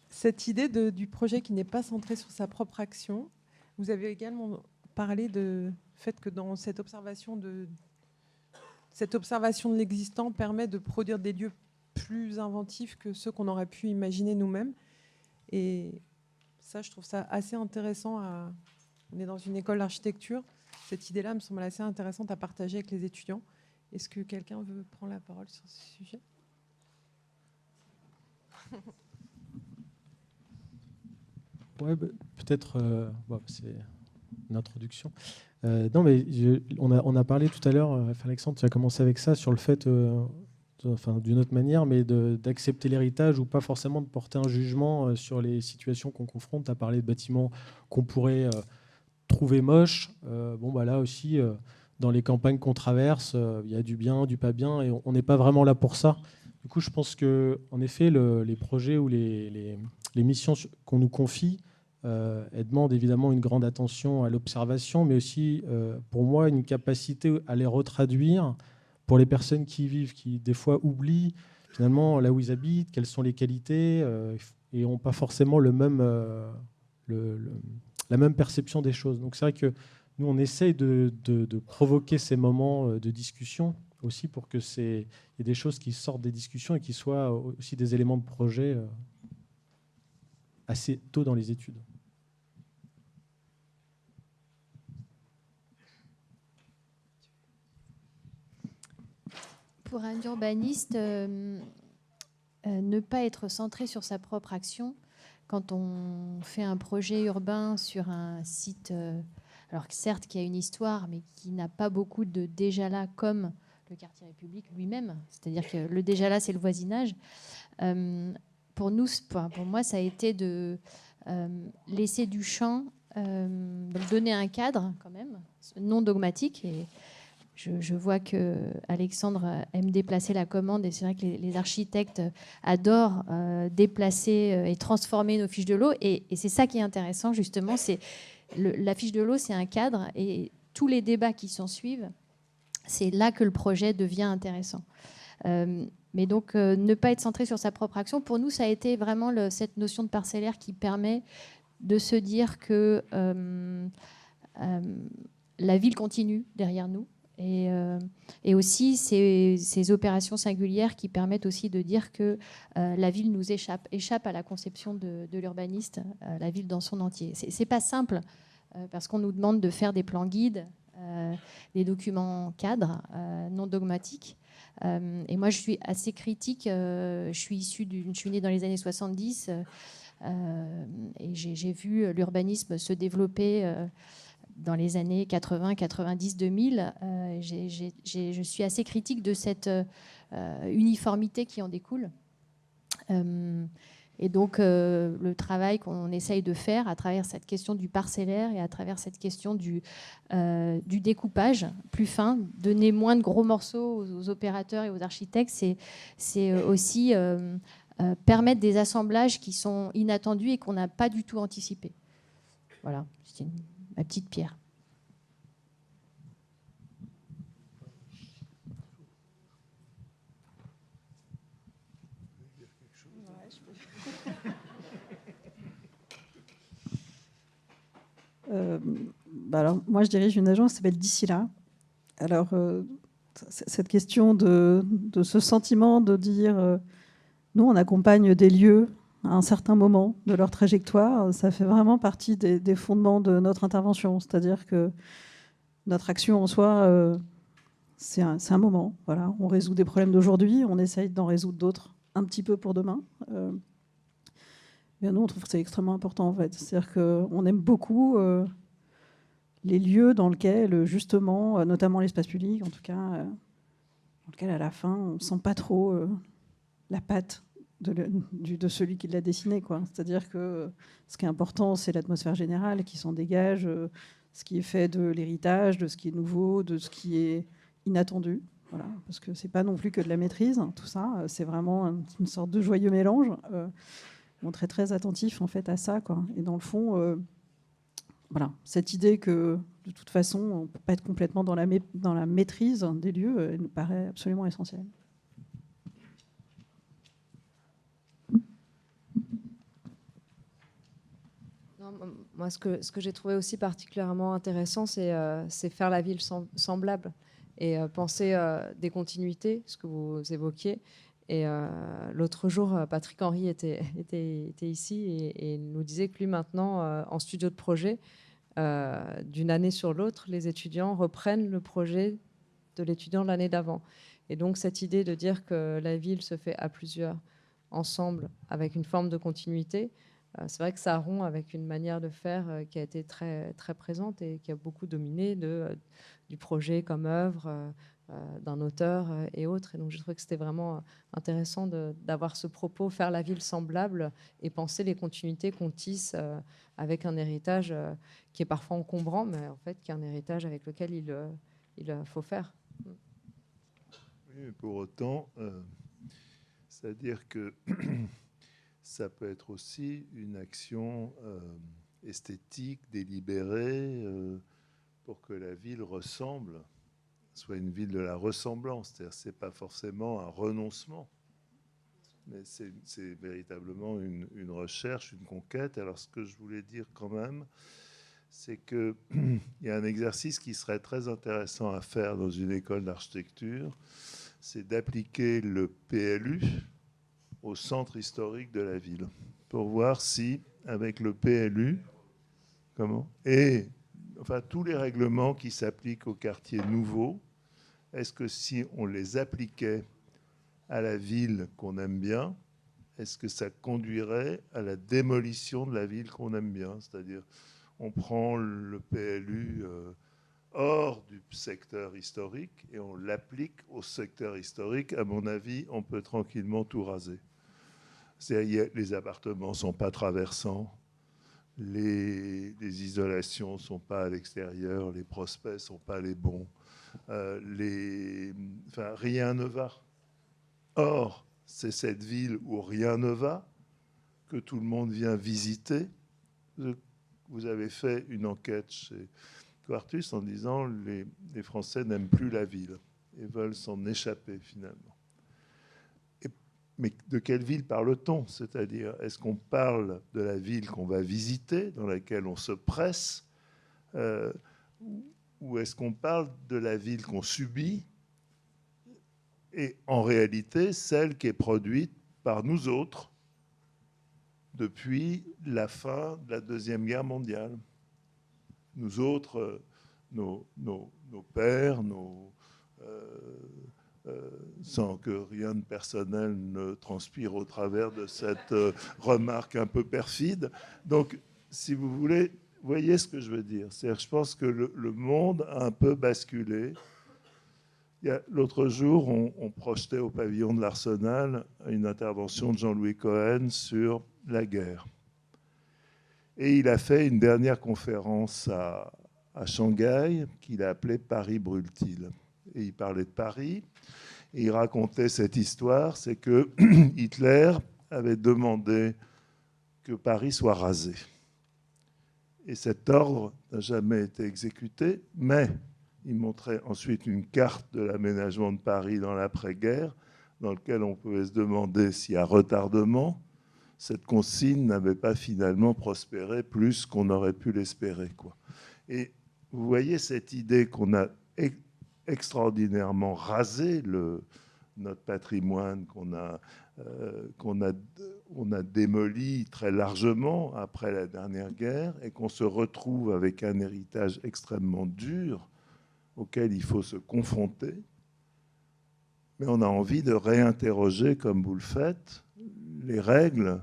Speaker 1: Cette idée du projet qui n'est pas centré sur sa propre action, vous avez également parlé du fait que dans cette observation de l'existant permet de produire des lieux plus inventifs que ceux qu'on aurait pu imaginer nous-mêmes. Et ça, je trouve ça assez intéressant. On est dans une école d'architecture. Cette idée-là me semble assez intéressante à partager avec les étudiants. Est-ce que quelqu'un veut prendre la parole sur ce sujet ?
Speaker 6: Ouais, peut-être, c'est une introduction. Non, mais on a parlé tout à l'heure, Alexandre, tu as commencé avec ça, sur le fait, d'une autre manière, mais d'accepter l'héritage ou pas forcément de porter un jugement sur les situations qu'on confronte. Tu as parlé de bâtiments qu'on pourrait trouver moches. Là aussi, dans les campagnes qu'on traverse, il y a du bien, du pas bien, et on n'est pas vraiment là pour ça. Du coup, je pense qu'en effet, les projets ou les missions qu'on nous confie, elles demandent évidemment une grande attention à l'observation, mais aussi, pour moi, une capacité à les retraduire pour les personnes qui y vivent, qui des fois oublient finalement là où ils habitent, quelles sont les qualités, et n'ont pas forcément la même perception des choses. Donc c'est vrai que nous, on essaye de provoquer ces moments de discussion aussi pour que il y ait des choses qui sortent des discussions et qui soient aussi des éléments de projet assez tôt dans les études.
Speaker 3: Pour un urbaniste, ne pas être centré sur sa propre action, quand on fait un projet urbain sur un site alors certes qui a une histoire, mais qui n'a pas beaucoup de déjà là comme le quartier République lui-même. C'est-à-dire que le déjà là, c'est le voisinage. Pour moi, ça a été de laisser du champ, donc donner un cadre quand même, non dogmatique. Et je vois que Alexandre aime déplacer la commande, et c'est vrai que les architectes adorent déplacer et transformer nos fiches de l'eau. Et c'est ça qui est intéressant, justement. C'est la fiche de l'eau, c'est un cadre, et tous les débats qui s'en suivent, c'est là que le projet devient intéressant. Mais donc, ne pas être centré sur sa propre action, pour nous, ça a été vraiment cette notion de parcellaire qui permet de se dire que la ville continue derrière nous. Et aussi ces opérations singulières qui permettent aussi de dire que la ville nous échappe à la conception de l'urbaniste, la ville dans son entier. C'est pas simple, parce qu'on nous demande de faire des plans guides, des documents cadres, non dogmatiques. Et moi, je suis assez critique. Je suis née dans les années 70, et j'ai vu l'urbanisme se développer dans les années 80, 90, 2000. Je suis assez critique de cette uniformité qui en découle. Et donc, le travail qu'on essaye de faire à travers cette question du parcellaire et à travers cette question du découpage plus fin, donner moins de gros morceaux aux opérateurs et aux architectes, c'est aussi permettre des assemblages qui sont inattendus et qu'on n'a pas du tout anticipés. Voilà, c'est ma petite pierre.
Speaker 4: Alors, moi, je dirige une agence qui s'appelle D'ici là. Alors, cette question de ce sentiment de dire, nous, on accompagne des lieux à un certain moment de leur trajectoire, ça fait vraiment partie des fondements de notre intervention. C'est-à-dire que notre action en soi, c'est un moment. Voilà. On résout des problèmes d'aujourd'hui, on essaye d'en résoudre d'autres un petit peu pour demain. Mais nous, on trouve que c'est extrêmement important, en fait. C'est-à-dire qu'on aime beaucoup les lieux dans lesquels, justement, notamment l'espace public, en tout cas, dans lequel, à la fin, on ne sent pas trop la patte de celui qui l'a dessiné, quoi. C'est-à-dire que ce qui est important, c'est l'atmosphère générale qui s'en dégage, ce qui est fait de l'héritage, de ce qui est nouveau, de ce qui est inattendu. Voilà, parce que c'est pas non plus que de la maîtrise, tout ça. C'est vraiment une sorte de joyeux mélange. On est très, très attentif, en fait, à ça, quoi. Et dans le fond, voilà, cette idée que, de toute façon, on ne peut pas être complètement dans la maîtrise des lieux, elle nous paraît absolument essentielle.
Speaker 5: Moi, ce que j'ai trouvé aussi particulièrement intéressant, c'est faire la ville semblable et penser des continuités, ce que vous évoquiez. Et l'autre jour, Patrick Henry était ici et nous disait que lui, maintenant, en studio de projet, d'une année sur l'autre, les étudiants reprennent le projet de l'étudiant de l'année d'avant. Et donc, cette idée de dire que la ville se fait à plusieurs, ensemble, avec une forme de continuité, c'est vrai que ça rompt avec une manière de faire qui a été très, très présente et qui a beaucoup dominé du projet comme œuvre, d'un auteur et autres. Et donc, je trouvais que c'était vraiment intéressant d'avoir ce propos, faire la ville semblable et penser les continuités qu'on tisse avec un héritage qui est parfois encombrant, mais en fait, qui est un héritage avec lequel il faut faire.
Speaker 2: Oui, mais pour autant, c'est-à-dire que ça peut être aussi une action esthétique, délibérée, pour que la ville ressemble, soit une ville de la ressemblance. C'est-à-dire que ce n'est pas forcément un renoncement, mais c'est véritablement une recherche, une conquête. Alors ce que je voulais dire quand même, c'est qu'il y a un exercice qui serait très intéressant à faire dans une école d'architecture, c'est d'appliquer le PLU au centre historique de la ville, pour voir si, avec le PLU, et enfin tous les règlements qui s'appliquent aux quartiers nouveaux, est-ce que si on les appliquait à la ville qu'on aime bien, est-ce que ça conduirait à la démolition de la ville qu'on aime bien? C'est-à-dire, on prend le PLU hors du secteur historique et on l'applique au secteur historique, à mon avis, on peut tranquillement tout raser. C'est-à-dire, les appartements ne sont pas traversants, les isolations ne sont pas à l'extérieur, les prospects ne sont pas les bons, enfin, rien ne va. Or, c'est cette ville où rien ne va que tout le monde vient visiter. Vous avez fait une enquête chez Quartus en disant les Français n'aiment plus la ville et veulent s'en échapper finalement. Mais de quelle ville parle-t-on? C'est-à-dire, est-ce qu'on parle de la ville qu'on va visiter, dans laquelle on se presse, ou est-ce qu'on parle de la ville qu'on subit, et en réalité, celle qui est produite par nous autres depuis la fin de la Deuxième Guerre mondiale? Nous autres, nos pères, sans que rien de personnel ne transpire au travers de cette remarque un peu perfide. Donc, si vous voulez, voyez ce que je veux dire. C'est-à-dire, je pense que le monde a un peu basculé. L'autre jour, on projetait au pavillon de l'Arsenal une intervention de Jean-Louis Cohen sur la guerre. Et il a fait une dernière conférence à Shanghai qu'il a appelée Paris brûle-t-il. Et il parlait de Paris. Et il racontait cette histoire, c'est que Hitler avait demandé que Paris soit rasé. Et cet ordre n'a jamais été exécuté, mais il montrait ensuite une carte de l'aménagement de Paris dans l'après-guerre, dans lequel on pouvait se demander s'il y a retardement, cette consigne n'avait pas finalement prospéré plus qu'on aurait pu l'espérer, quoi. Et vous voyez cette idée qu'on a extraordinairement rasé notre patrimoine, qu'on a démoli très largement après la dernière guerre, et qu'on se retrouve avec un héritage extrêmement dur auquel il faut se confronter. Mais on a envie de réinterroger, comme vous le faites, les règles,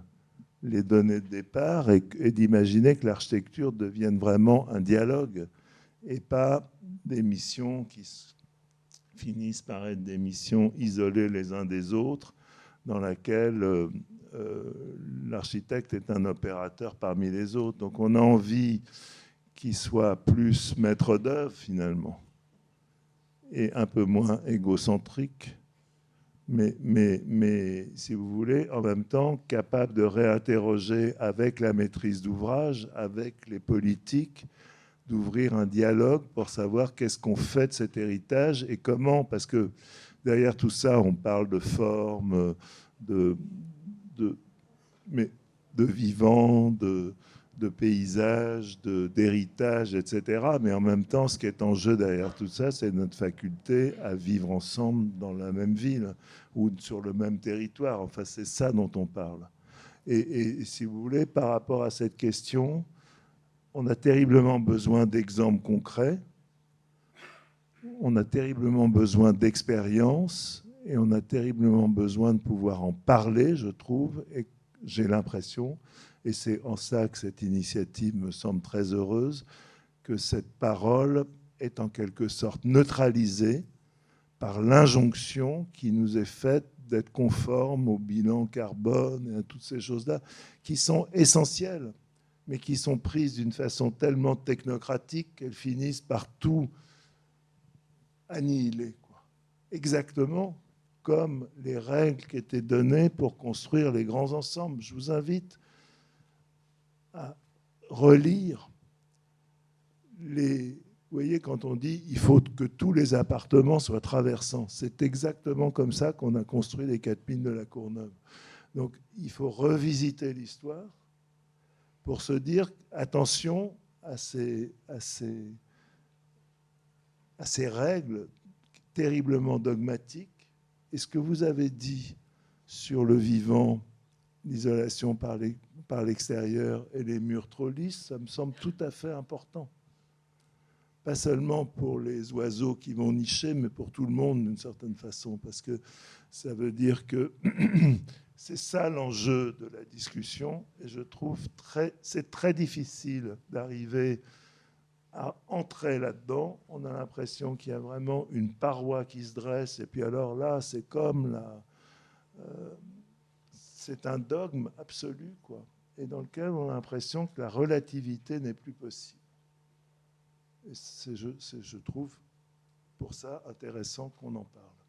Speaker 2: les données de départ, et d'imaginer que l'architecture devienne vraiment un dialogue et pas des missions qui finissent par être des missions isolées les uns des autres, dans laquelle l'architecte est un opérateur parmi les autres. Donc on a envie qu'il soit plus maître d'œuvre finalement, et un peu moins égocentrique, mais si vous voulez, en même temps, capable de réinterroger avec la maîtrise d'ouvrage, avec les politiques, d'ouvrir un dialogue pour savoir qu'est-ce qu'on fait de cet héritage et comment, parce que derrière tout ça, on parle de forme, de vivant, de paysage, d'héritage, etc. Mais en même temps, ce qui est en jeu derrière tout ça, c'est notre faculté à vivre ensemble dans la même ville ou sur le même territoire. Enfin, c'est ça dont on parle. Et si vous voulez, par rapport à cette question, on a terriblement besoin d'exemples concrets, on a terriblement besoin d'expérience, et on a terriblement besoin de pouvoir en parler, je trouve, et j'ai l'impression, et c'est en ça que cette initiative me semble très heureuse, que cette parole est en quelque sorte neutralisée par l'injonction qui nous est faite d'être conforme au bilan carbone et à toutes ces choses-là, qui sont essentielles, mais qui sont prises d'une façon tellement technocratique qu'elles finissent par tout annihiler, quoi. Exactement comme les règles qui étaient données pour construire les grands ensembles. Je vous invite à relire les... Vous voyez, quand on dit il faut que tous les appartements soient traversants, c'est exactement comme ça qu'on a construit les 4 mines de la Courneuve. Donc, il faut revisiter l'histoire pour se dire attention à ces règles terriblement dogmatiques. Et ce que vous avez dit sur le vivant, l'isolation par l'extérieur et les murs trop lisses, ça me semble tout à fait important. pas seulement pour les oiseaux qui vont nicher, mais pour tout le monde d'une certaine façon, parce que ça veut dire que c'est ça l'enjeu de la discussion, et je trouve c'est très difficile d'arriver à entrer là-dedans. On a l'impression qu'il y a vraiment une paroi qui se dresse, et puis alors là, c'est comme c'est un dogme absolu, quoi, et dans lequel on a l'impression que la relativité n'est plus possible. Et je trouve pour ça intéressant qu'on en parle.